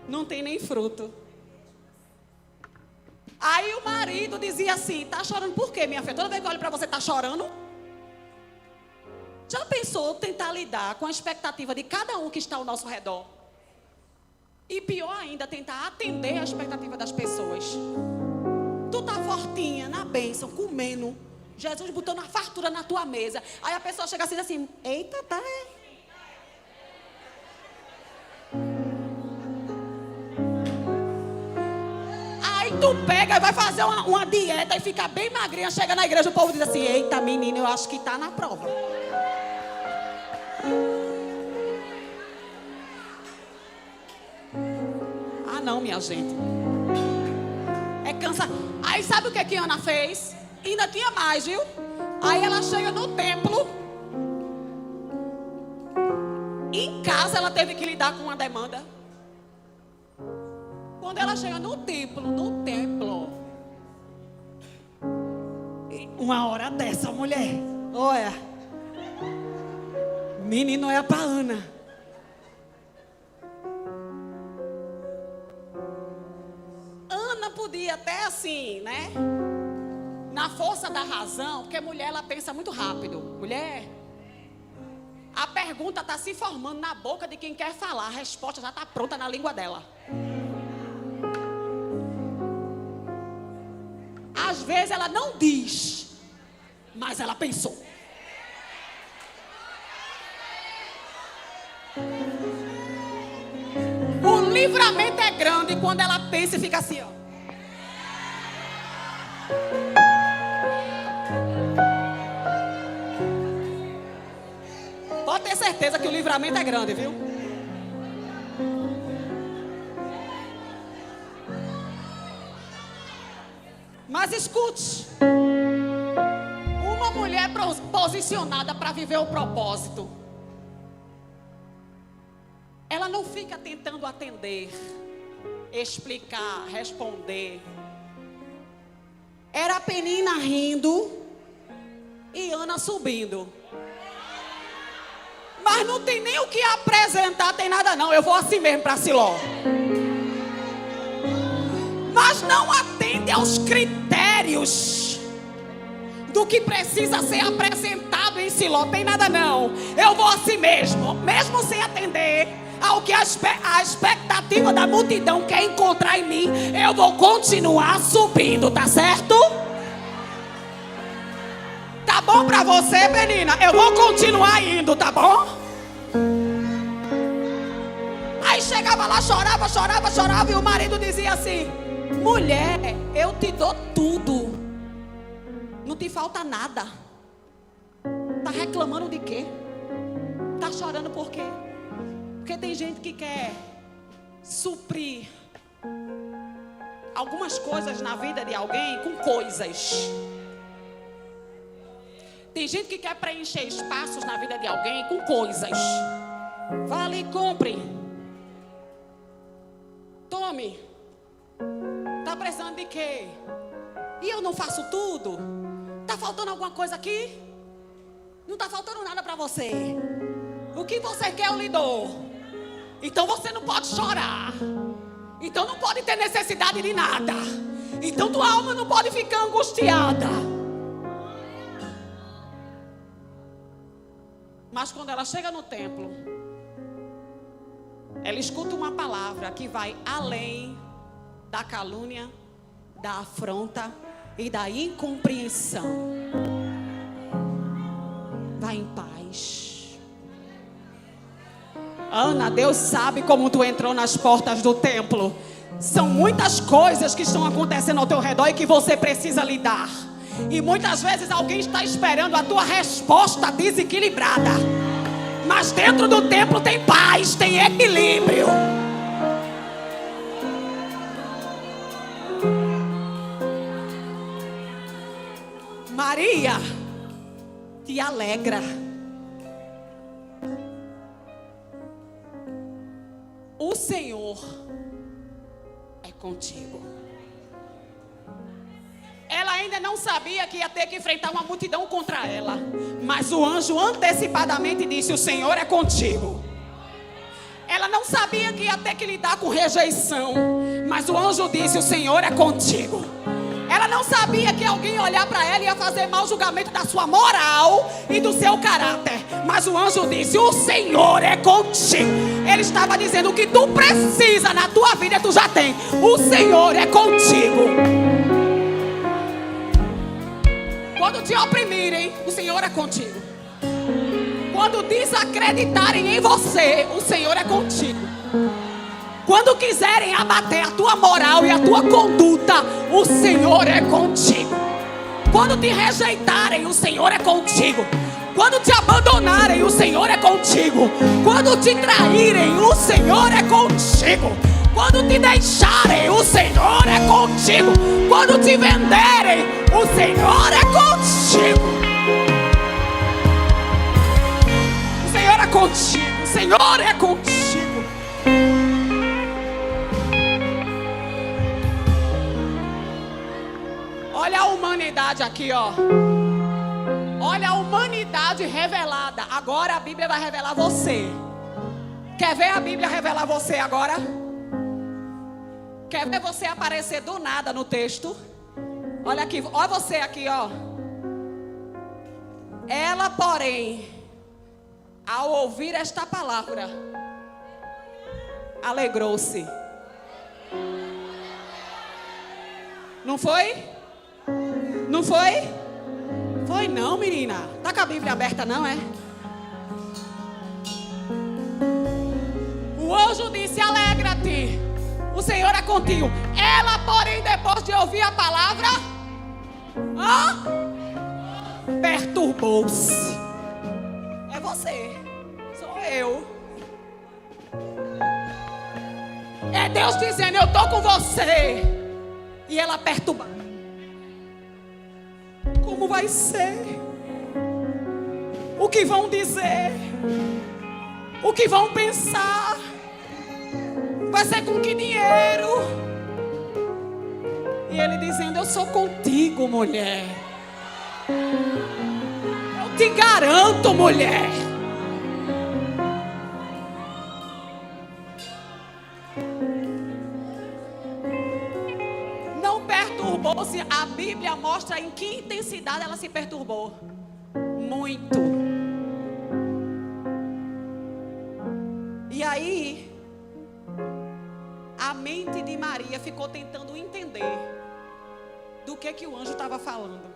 Não tem nem fruto. Aí o marido dizia assim: tá chorando por quê, minha filha? Toda vez que eu olho para você, tá chorando? Já pensou tentar lidar com a expectativa de cada um que está ao nosso redor? E pior ainda, tentar atender a expectativa das pessoas. Tu tá fortinha, na bênção, comendo. Jesus botou na fartura na tua mesa. Aí a pessoa chega assim e diz assim: eita, tá, Aí tu pega e vai fazer uma dieta e fica bem magrinha. Chega na igreja, o povo diz assim: eita, menina, eu acho que tá na prova. Ah, não, minha gente. É cansa. Aí sabe o que Ana fez? Ainda tinha mais, viu? Aí ela chega no templo. Em casa ela teve que lidar com uma demanda. Quando ela chega no templo, uma hora dessa, mulher, olha, menino, é pra Ana. Ana podia até assim, né? Na força da razão, porque mulher, ela pensa muito rápido. Mulher, a pergunta está se formando na boca de quem quer falar. A resposta já está pronta na língua dela. Às vezes ela não diz, mas ela pensou. O livramento é grande quando ela pensa e fica assim, ó. Pode ter certeza que o livramento é grande, viu? Mas escute, uma mulher posicionada para viver o propósito, ela não fica tentando atender, explicar, responder. Era a Penina rindo e Ana subindo. Mas não tem nem o que apresentar, tem nada não. Eu vou assim mesmo para Siló. Mas não atende aos critérios do que precisa ser apresentado em Siló. Tem nada não. Eu vou assim mesmo, mesmo sem atender ao que a expectativa da multidão quer encontrar em mim. Eu vou continuar subindo, tá certo? Tá bom pra você, menina? Eu vou continuar indo, tá bom? Aí chegava lá, chorava e o marido dizia assim: mulher, eu te dou tudo, não te falta nada. Tá reclamando de quê? Tá chorando por quê? Porque tem gente que quer suprir algumas coisas na vida de alguém com coisas. Tem gente que quer preencher espaços na vida de alguém com coisas. Vá ali e compre. fome? Está precisando de quê? E eu não faço tudo? Está faltando alguma coisa aqui? Não está faltando nada para você. O que você quer eu lhe dou. Então você não pode chorar. Então não pode ter necessidade de nada. Então tua alma não pode ficar angustiada. Mas quando ela chega no templo, ela escuta uma palavra que vai além da calúnia, da afronta e da incompreensão. Vai em paz. Ana, Deus sabe como tu entrou nas portas do templo. São muitas coisas que estão acontecendo ao teu redor e que você precisa lidar. E muitas vezes alguém está esperando a tua resposta desequilibrada. Mas dentro do templo tem paz, tem equilíbrio. Maria, te alegra. O Senhor é contigo. Ela ainda não sabia que ia ter que enfrentar uma multidão contra ela. Mas o anjo antecipadamente disse: o Senhor é contigo. Ela não sabia que ia ter que lidar com rejeição. Mas o anjo disse: o Senhor é contigo. Ela não sabia que alguém ia olhar para ela e ia fazer mau julgamento da sua moral e do seu caráter. Mas o anjo disse: o Senhor é contigo. Ele estava dizendo: o que tu precisa na tua vida tu já tem. O Senhor é contigo. Quando te oprimirem, o Senhor é contigo. Quando desacreditarem em você, o Senhor é contigo. Quando quiserem abater a tua moral e a tua conduta, o Senhor é contigo. Quando te rejeitarem, o Senhor é contigo. Quando te abandonarem, o Senhor é contigo. Quando te traírem, o Senhor é contigo. Quando te deixarem, o Senhor é contigo. Quando te venderem, o Senhor é contigo. O Senhor é contigo. O Senhor é contigo. Olha a humanidade aqui, ó. Olha a humanidade revelada. Agora a Bíblia vai revelar você. Quer ver a Bíblia revelar você agora? Quer ver você aparecer do nada no texto? Olha aqui, olha você aqui, ó. Ela, porém, ao ouvir esta palavra, alegrou-se. Não foi? Não foi? Foi não, menina. Tá com a Bíblia aberta não, é? O anjo disse: alegra-te, o Senhor é contigo. Ela, porém, depois de ouvir a palavra, perturbou-se. É você, sou eu. É Deus dizendo: eu tô com você. E ela perturba. Como vai ser? O que vão dizer? O que vão pensar? Vai ser com que dinheiro? E ele dizendo: eu sou contigo, mulher. Eu te garanto, mulher. Não perturbou-se. A Bíblia mostra em que intensidade ela se perturbou. Muito. E aí, a mente de Maria ficou tentando entender do que o anjo estava falando.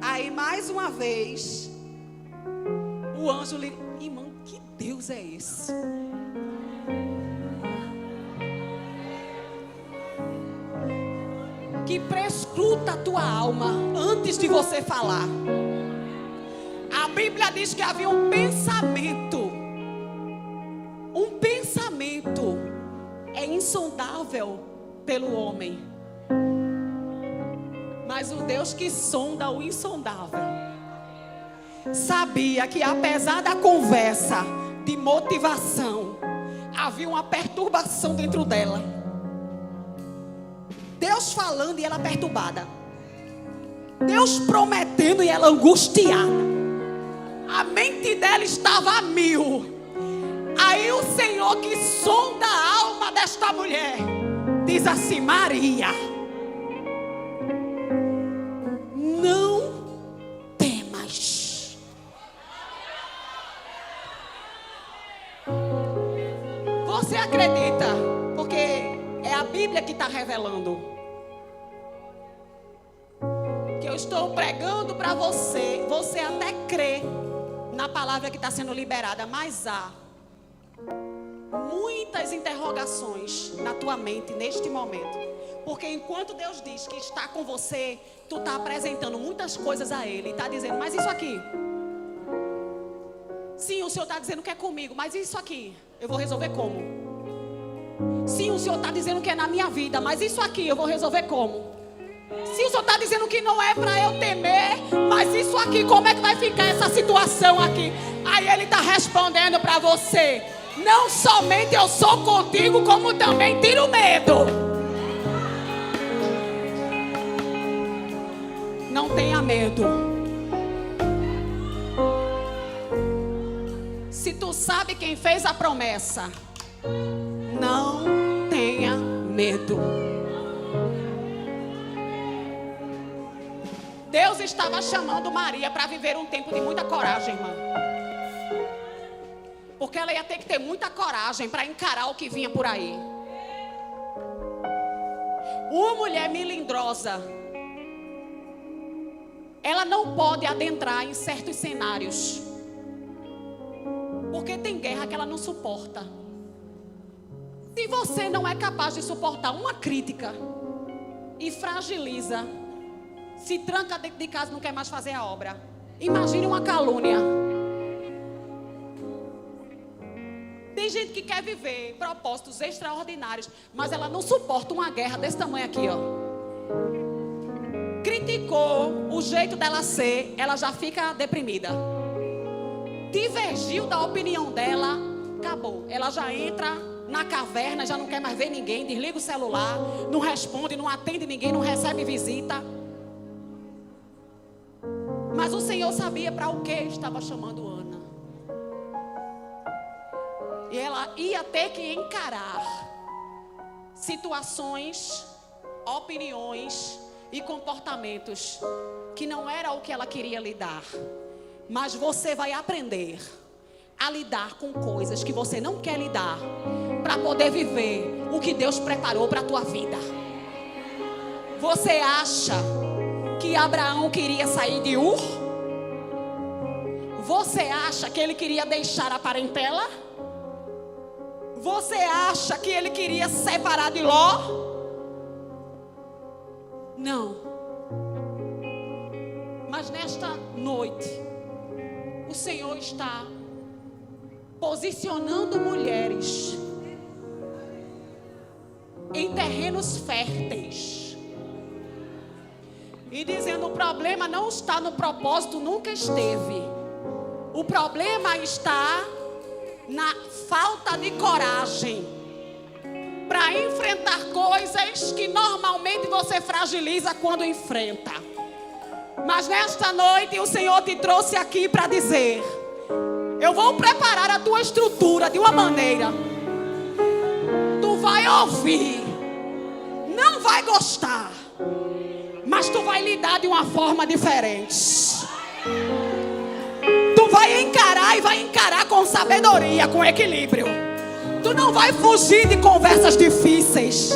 Aí, mais uma vez, o anjo lhe... Irmão, que Deus é esse? Que prescruta a tua alma antes de você falar. A Bíblia diz que havia um pensamento. Um pensamento é insondável pelo homem. Mas o Deus que sonda o insondável sabia que apesar da conversa de motivação, havia uma perturbação dentro dela. Deus falando e ela perturbada. Deus prometendo e ela angustiada. A mente dela estava a mil. Aí o Senhor, que sonda a alma desta mulher, diz assim: Maria, não temas. Você acredita? Porque é a Bíblia que está revelando. Que eu estou pregando para você. Você até crê na palavra que está sendo liberada, mas há muitas interrogações na tua mente neste momento. Porque enquanto Deus diz que está com você, tu está apresentando muitas coisas a Ele. E está dizendo: mas isso aqui? Sim, o Senhor está dizendo que é comigo, mas isso aqui? Eu vou resolver como? Sim, o Senhor está dizendo que é na minha vida, mas isso aqui eu vou resolver como? Sim, o Senhor está dizendo que não é para eu temer, mas isso aqui, como é que vai ficar essa situação aqui? Aí Ele está respondendo para você: não somente eu sou contigo, como também tiro medo. Não tenha medo. Se tu sabe quem fez a promessa, não tenha medo. Deus estava chamando Maria para viver um tempo de muita coragem, irmã. Porque ela ia ter que ter muita coragem para encarar o que vinha por aí. Uma mulher melindrosa, ela não pode adentrar em certos cenários, porque tem guerra que ela não suporta. Se você não é capaz de suportar uma crítica e fragiliza, se tranca dentro de casa e não quer mais fazer a obra, imagine uma calúnia. Tem gente que quer viver propósitos extraordinários, mas ela não suporta uma guerra desse tamanho aqui, ó. Criticou o jeito dela ser, ela já fica deprimida. Divergiu da opinião dela, acabou. Ela já entra na caverna, já não quer mais ver ninguém, desliga o celular, não responde, não atende ninguém, não recebe visita. Mas o Senhor sabia para o que estava chamando Ana. E ela ia ter que encarar situações, opiniões e comportamentos que não era o que ela queria lidar. Mas você vai aprender a lidar com coisas que você não quer lidar, para poder viver o que Deus preparou para a tua vida. Você acha que Abraão queria sair de Ur? Você acha que ele queria deixar a parentela? Você acha que ele queria se separar de Ló? Não. Mas nesta noite, o Senhor está posicionando mulheres em terrenos férteis e dizendo: o problema não está no propósito, nunca esteve. O problema está na falta de coragem para enfrentar coisas que normalmente você fragiliza quando enfrenta. Mas nesta noite o Senhor te trouxe aqui para dizer: eu vou preparar a tua estrutura de uma maneira. Tu vai ouvir, não vai gostar, mas tu vai lidar de uma forma diferente. Tu vai encarar e vai encarar com sabedoria, com equilíbrio. Tu não vai fugir de conversas difíceis.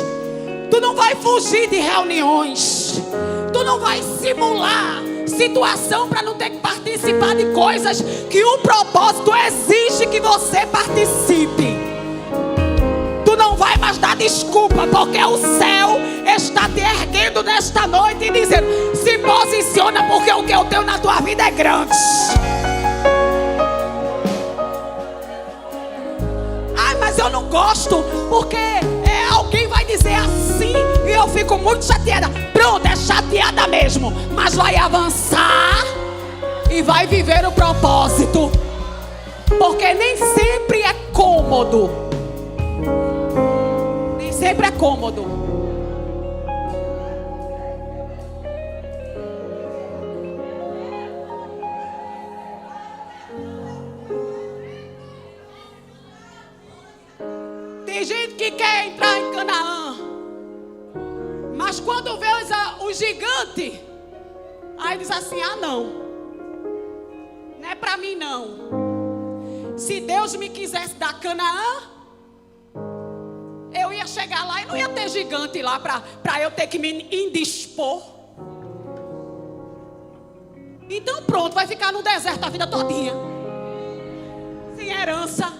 Tu não vai fugir de reuniões. Tu não vai simular situação para não ter que participar de coisas que o propósito exige que você participe. Tu não vai mais dar desculpa, porque o céu está te erguendo nesta noite e dizendo: se posiciona, porque o que eu tenho na tua vida é grande. Ai, mas eu não gosto, porque alguém vai dizer assim e eu fico muito chateada. Pronto, é chateada mesmo, mas vai avançar e vai viver o propósito, porque nem sempre é cômodo. sempre é cômodo. Tem gente que quer entrar em Canaã, mas quando vê os gigantes, aí diz assim: ah, não é para mim não. Se Deus me quisesse dar Canaã, eu ia chegar lá e não ia ter gigante lá para eu ter que me indispor. Então pronto, vai ficar no deserto a vida todinha, sem herança.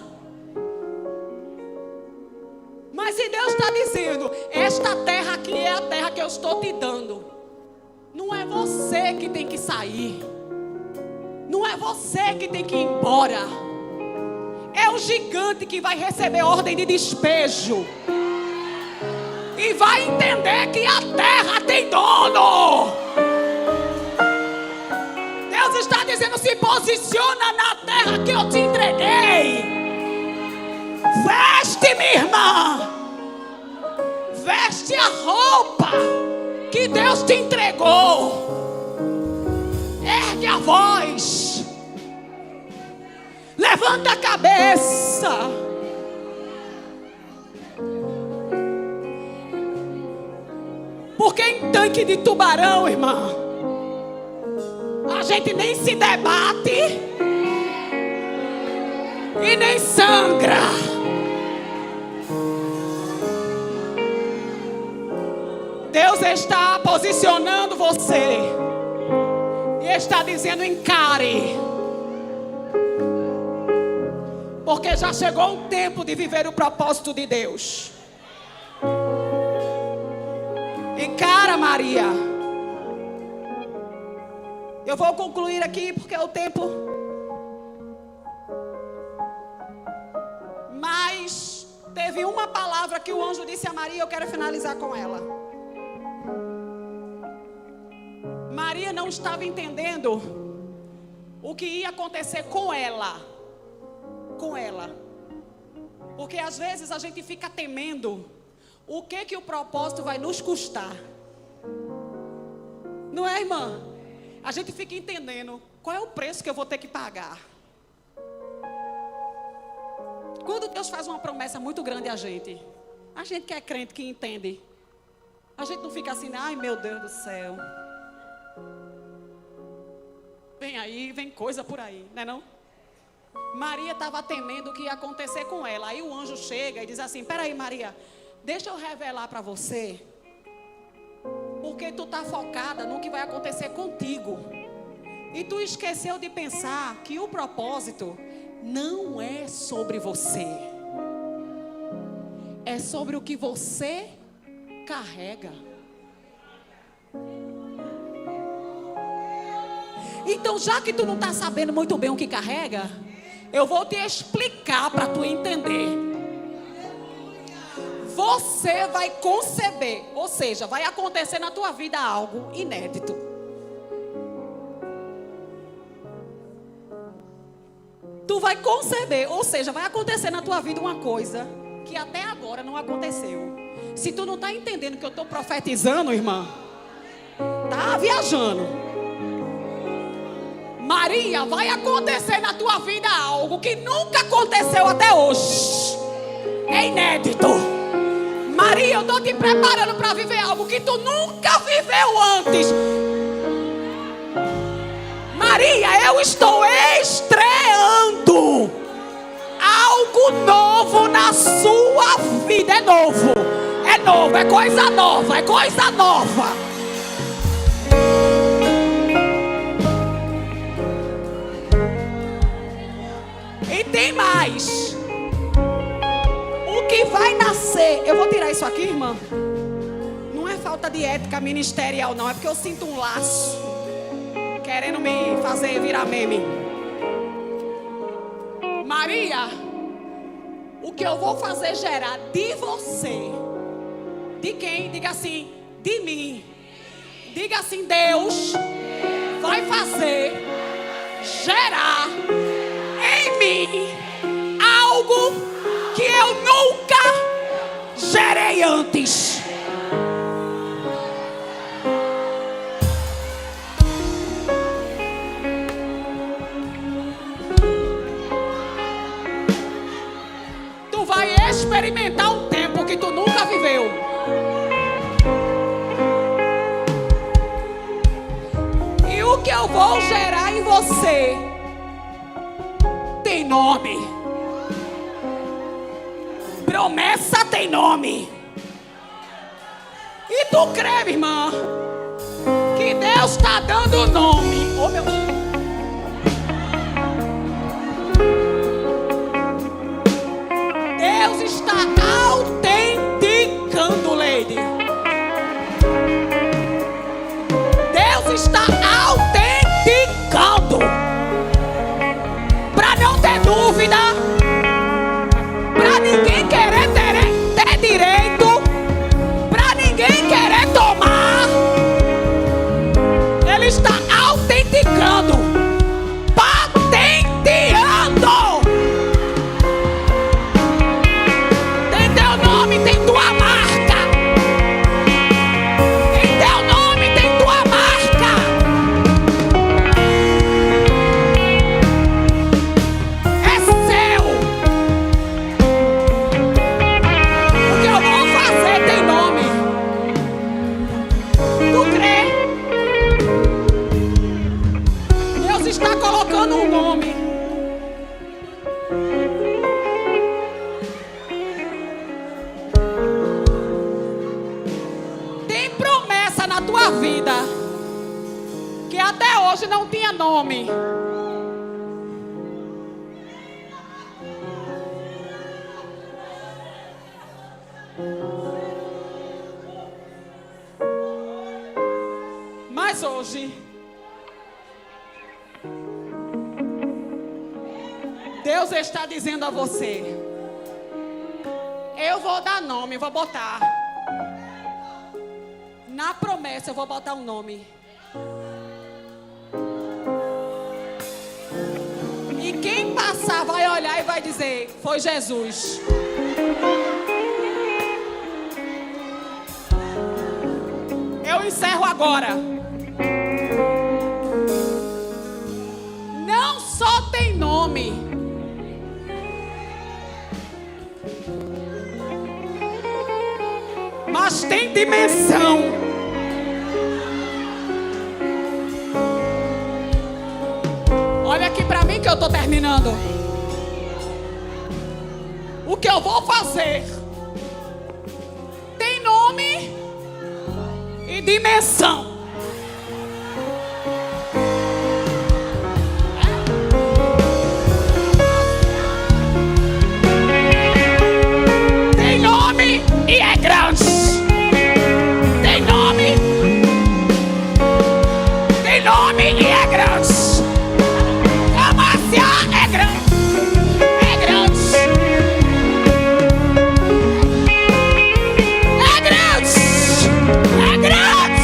Mas se Deus está dizendo: esta terra aqui é a terra que eu estou te dando, não é você que tem que sair, não é você que tem que ir embora, é o gigante que vai receber ordem de despejo e vai entender que a terra tem dono. Deus está dizendo: se posiciona na terra que eu te entreguei. Veste, minha irmã, veste a roupa que Deus te entregou. Ergue a voz, levanta a cabeça. Porque em tanque de tubarão, irmã, a gente nem se debate e nem sangra. Deus está posicionando você e está dizendo: encare, porque já chegou o tempo de viver o propósito de Deus. Encara, Maria. Eu vou concluir aqui porque o tempo. Mas teve uma palavra que o anjo disse a Maria, eu quero finalizar com ela. Maria não estava entendendo o que ia acontecer com ela. Com ela. Porque às vezes a gente fica temendo o que o propósito vai nos custar. Não é, irmã? A gente fica entendendo qual é o preço que eu vou ter que pagar. Quando Deus faz uma promessa muito grande a gente que é crente, que entende, a gente não fica assim: ai meu Deus do céu, vem aí, vem coisa por aí, não é não? Maria estava temendo o que ia acontecer com ela. Aí o anjo chega e diz assim: peraí, Maria, deixa eu revelar para você, porque tu está focada no que vai acontecer contigo, e tu esqueceu de pensar que o propósito não é sobre você, é sobre o que você carrega. Então, já que tu não está sabendo muito bem o que carrega, eu vou te explicar para tu entender. Você vai conceber, ou seja, vai acontecer na tua vida algo inédito. Tu vai conceber, ou seja, vai acontecer na tua vida uma coisa que até agora não aconteceu. Se tu não está entendendo que eu estou profetizando, irmã, tá viajando. Maria, vai acontecer na tua vida algo que nunca aconteceu até hoje. É inédito. Maria, eu estou te preparando para viver algo que tu nunca viveu antes. Maria, eu estou estreando algo novo na sua vida. É novo, é coisa nova, é coisa nova. E tem mais. O que vai nascer, eu vou tirar isso aqui, irmã. Não é falta de ética ministerial, não. É porque eu sinto um laço querendo me fazer virar meme. Maria, o que eu vou fazer gerar de você. De quem? Diga assim: de mim. Diga assim: Deus vai fazer gerar em mim algo que eu nunca, gerei antes. Tu vai experimentar um tempo que tu nunca viveu. E o que eu vou gerar em você tem nome. Promessa tem nome. E tu crê, minha irmã, que Deus está dando nome. Oh, meu Deus. Deus está autenticando, Lady. Deus está autenticando. Para não ter dúvida, para ninguém querer ter direito, para ninguém querer tomar. Ele está autenticando, patenteando. Tem teu nome, tem tua marca. Tem teu nome, tem tua marca. É seu. O que eu vou fazer tem nome. Tu crê? Deus está colocando um nome. Tem promessa na tua vida que até hoje não tinha nome. Mas hoje Deus está dizendo a você: eu vou dar nome, vou botar. Na promessa eu vou botar um nome. E quem passar vai olhar e vai dizer: foi Jesus. Eu encerro agora. Não só tem nome, mas tem dimensão. Olha aqui pra mim que eu tô terminando. O que eu vou fazer tem nome e dimensão. Tem nome e é grande. Tem nome. Tem nome e é grande. Amácia é grande. É grande. É grande. É grande.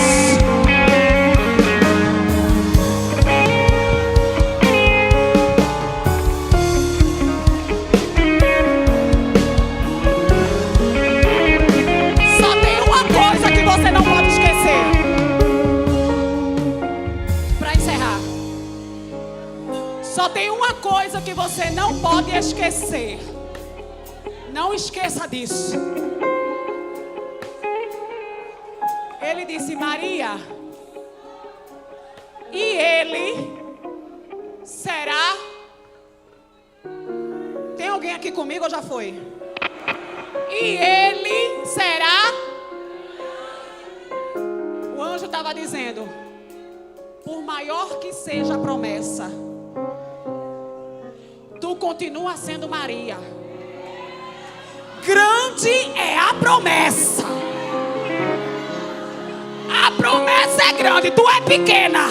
Só tem uma coisa que você não pode esquecer. Para encerrar, só tem uma coisa que você não pode esquecer. Não esqueça disso. Ele disse: Maria, e ele será. Tem alguém aqui comigo ou já foi? E ele será. O anjo estava dizendo: por maior que seja a promessa, tu continua sendo Maria. Grande é a promessa. A promessa é grande, tu é pequena.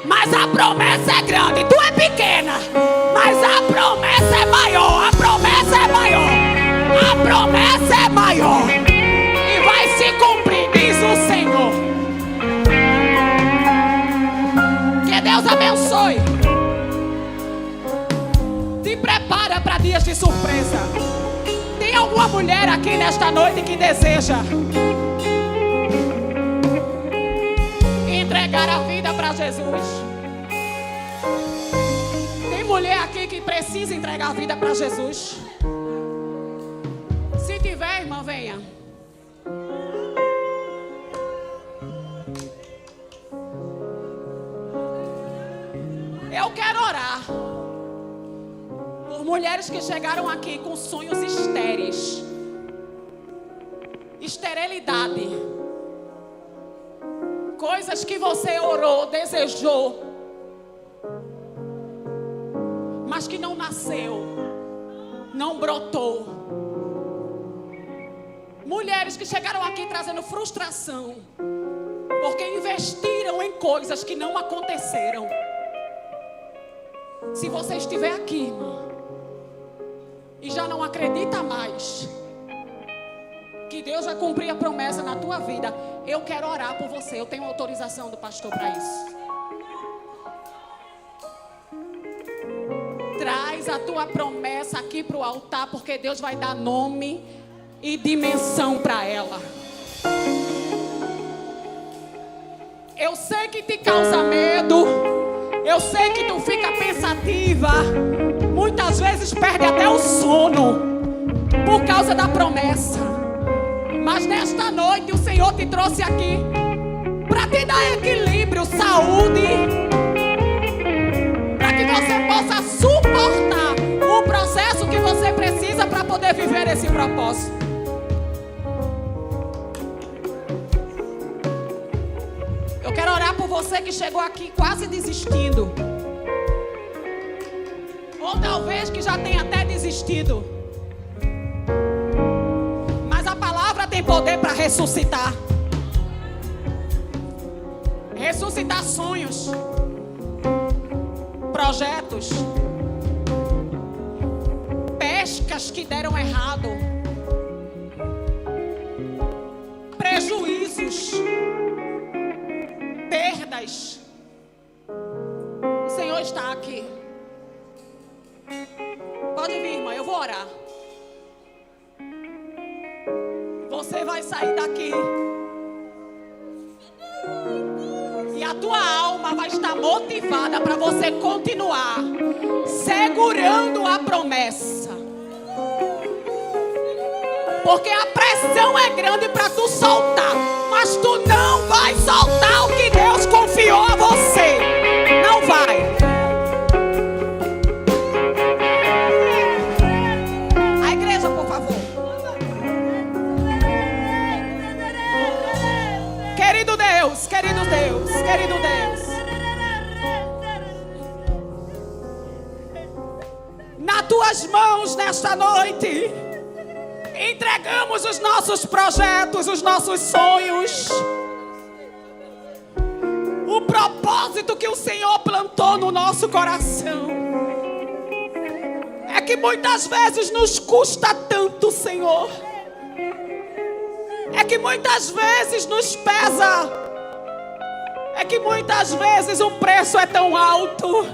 Mas a promessa é grande, tu é pequena. Mas a promessa é maior. A promessa é maior. A promessa é maior. E vai se cumprir, diz o Senhor. Que Deus abençoe. Te prepara para dias de surpresa. Tem alguma mulher aqui aqui nesta noite que deseja entregar a vida para Jesus? Tem mulher aqui que precisa entregar a vida para Jesus? Se tiver, irmã, venha. Eu quero orar por mulheres que chegaram aqui com sonhos estéreis, esterilidade, coisas que você orou, desejou, mas que não nasceu, não brotou. Mulheres que chegaram aqui trazendo frustração, porque investiram em coisas que não aconteceram. Se você estiver aqui, irmã, e já não acredita mais que Deus vai cumprir a promessa na tua vida, eu quero orar por você. Eu tenho autorização do pastor para isso. Traz a tua promessa aqui para o altar, porque Deus vai dar nome e dimensão para ela. Eu sei que te causa medo, eu sei que tu fica pensativa, muitas vezes perde até o sono por causa da promessa. Mas nesta noite o Senhor te trouxe aqui para te dar equilíbrio, saúde, para que você possa suportar o processo que você precisa para poder viver esse propósito. Eu quero orar por você que chegou aqui quase desistindo, ou talvez que já tenha até desistido, mas a palavra tem poder para ressuscitar. Ressuscitar sonhos, projetos, pescas que deram errado, prejuízos, perdas. O Senhor está aqui. Pode vir, irmã, eu vou orar. Você vai sair daqui e a tua alma vai estar motivada para você continuar segurando a promessa, porque a pressão é grande para tu soltar, mas tu não vai soltar o que Deus confiou a você. Não vai. A igreja, por favor. Querido Deus, querido Deus, querido Deus, nas tuas mãos nesta noite entregamos os nossos projetos, os nossos sonhos, o propósito que o Senhor plantou no nosso coração. É que muitas vezes nos custa tanto, Senhor. É que muitas vezes nos pesa. É que muitas vezes o preço é tão alto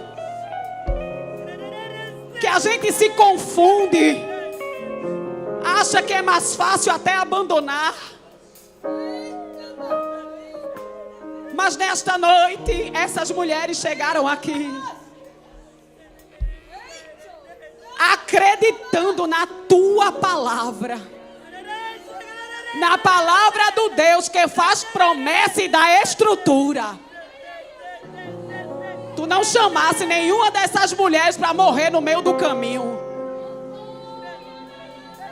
que a gente se confunde, acha que é mais fácil até abandonar. Mas nesta noite, essas mulheres chegaram aqui acreditando na tua palavra, na palavra do Deus que faz promessa e dá estrutura. Tu não chamasse nenhuma dessas mulheres para morrer no meio do caminho.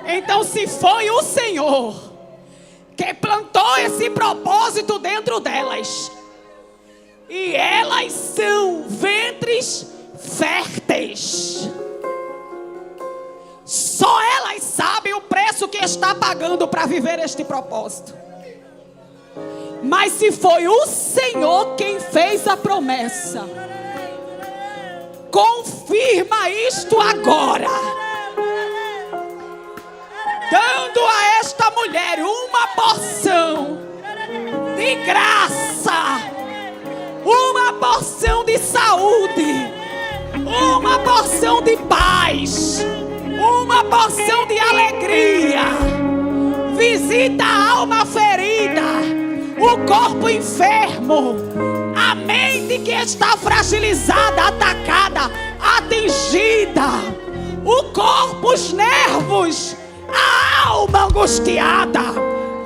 Então, se foi o Senhor que plantou esse propósito dentro delas, e elas são ventres férteis, só elas sabem o preço que está pagando para viver este propósito. Mas se foi o Senhor quem fez a promessa, confirma isto agora, dando a esta mulher uma porção de graça, uma porção de saúde, uma porção de paz, uma porção de alegria, visita a alma ferida, o corpo enfermo, a mente que está fragilizada, atacada, atingida, o corpo, os nervos, a alma angustiada.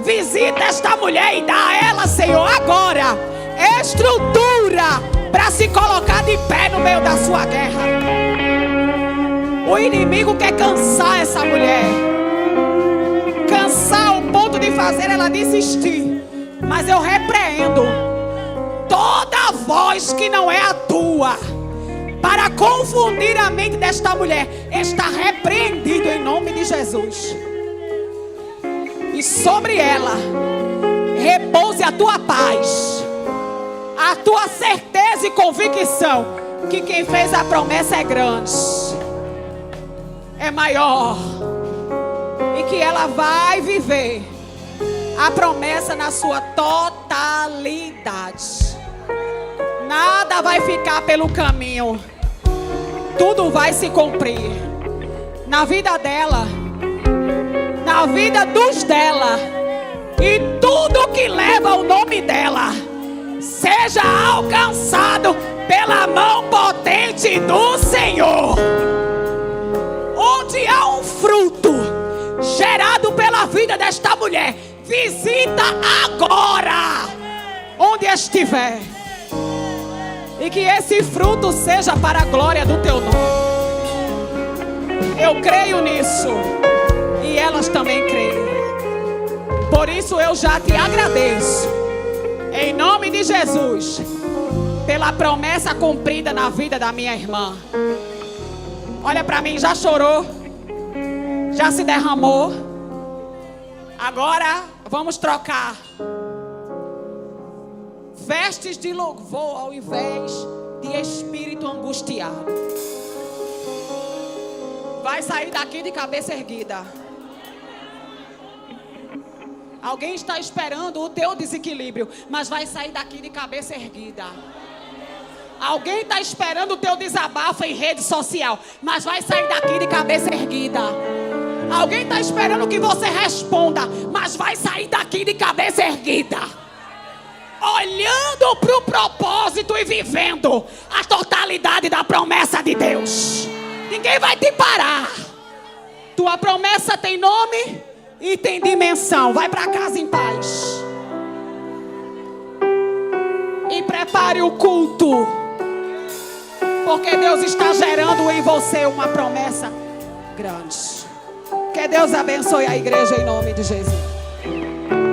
Visita esta mulher e dá a ela, Senhor, agora estrutura para se colocar de pé no meio da sua guerra. O inimigo quer cansar essa mulher, cansar ao ponto de fazer ela desistir. Mas eu repreendo toda voz que não é a tua para confundir a mente desta mulher. Está repreendido em nome de Jesus. E sobre ela repouse a tua paz, a tua certeza e convicção que quem fez a promessa é grande, é maior, e que ela vai viver a promessa na sua totalidade. Nada vai ficar pelo caminho, tudo vai se cumprir na vida dela, na vida dos dela, e tudo que leva o nome dela seja alcançado pela mão potente do Senhor. Onde há um fruto gerado pela vida desta mulher, visita agora onde estiver, e que esse fruto seja para a glória do teu nome. Eu creio nisso e elas também creem. Por isso eu já te agradeço, em nome de Jesus, pela promessa cumprida na vida da minha irmã. Olha para mim, já chorou? Já se derramou? Agora vamos trocar vestes de louvor ao invés de espírito angustiado. Vai sair daqui de cabeça erguida. Alguém está esperando o teu desequilíbrio, mas vai sair daqui de cabeça erguida. Alguém está esperando o teu desabafo em rede social, mas vai sair daqui de cabeça erguida. Alguém está esperando que você responda, mas vai sair daqui de cabeça erguida, olhando para o propósito e vivendo a totalidade da promessa de Deus. Ninguém vai te parar. Tua promessa tem nome e tem dimensão. Vai para casa em paz e prepare o culto, porque Deus está gerando em você uma promessa grande. Que Deus abençoe a igreja em nome de Jesus.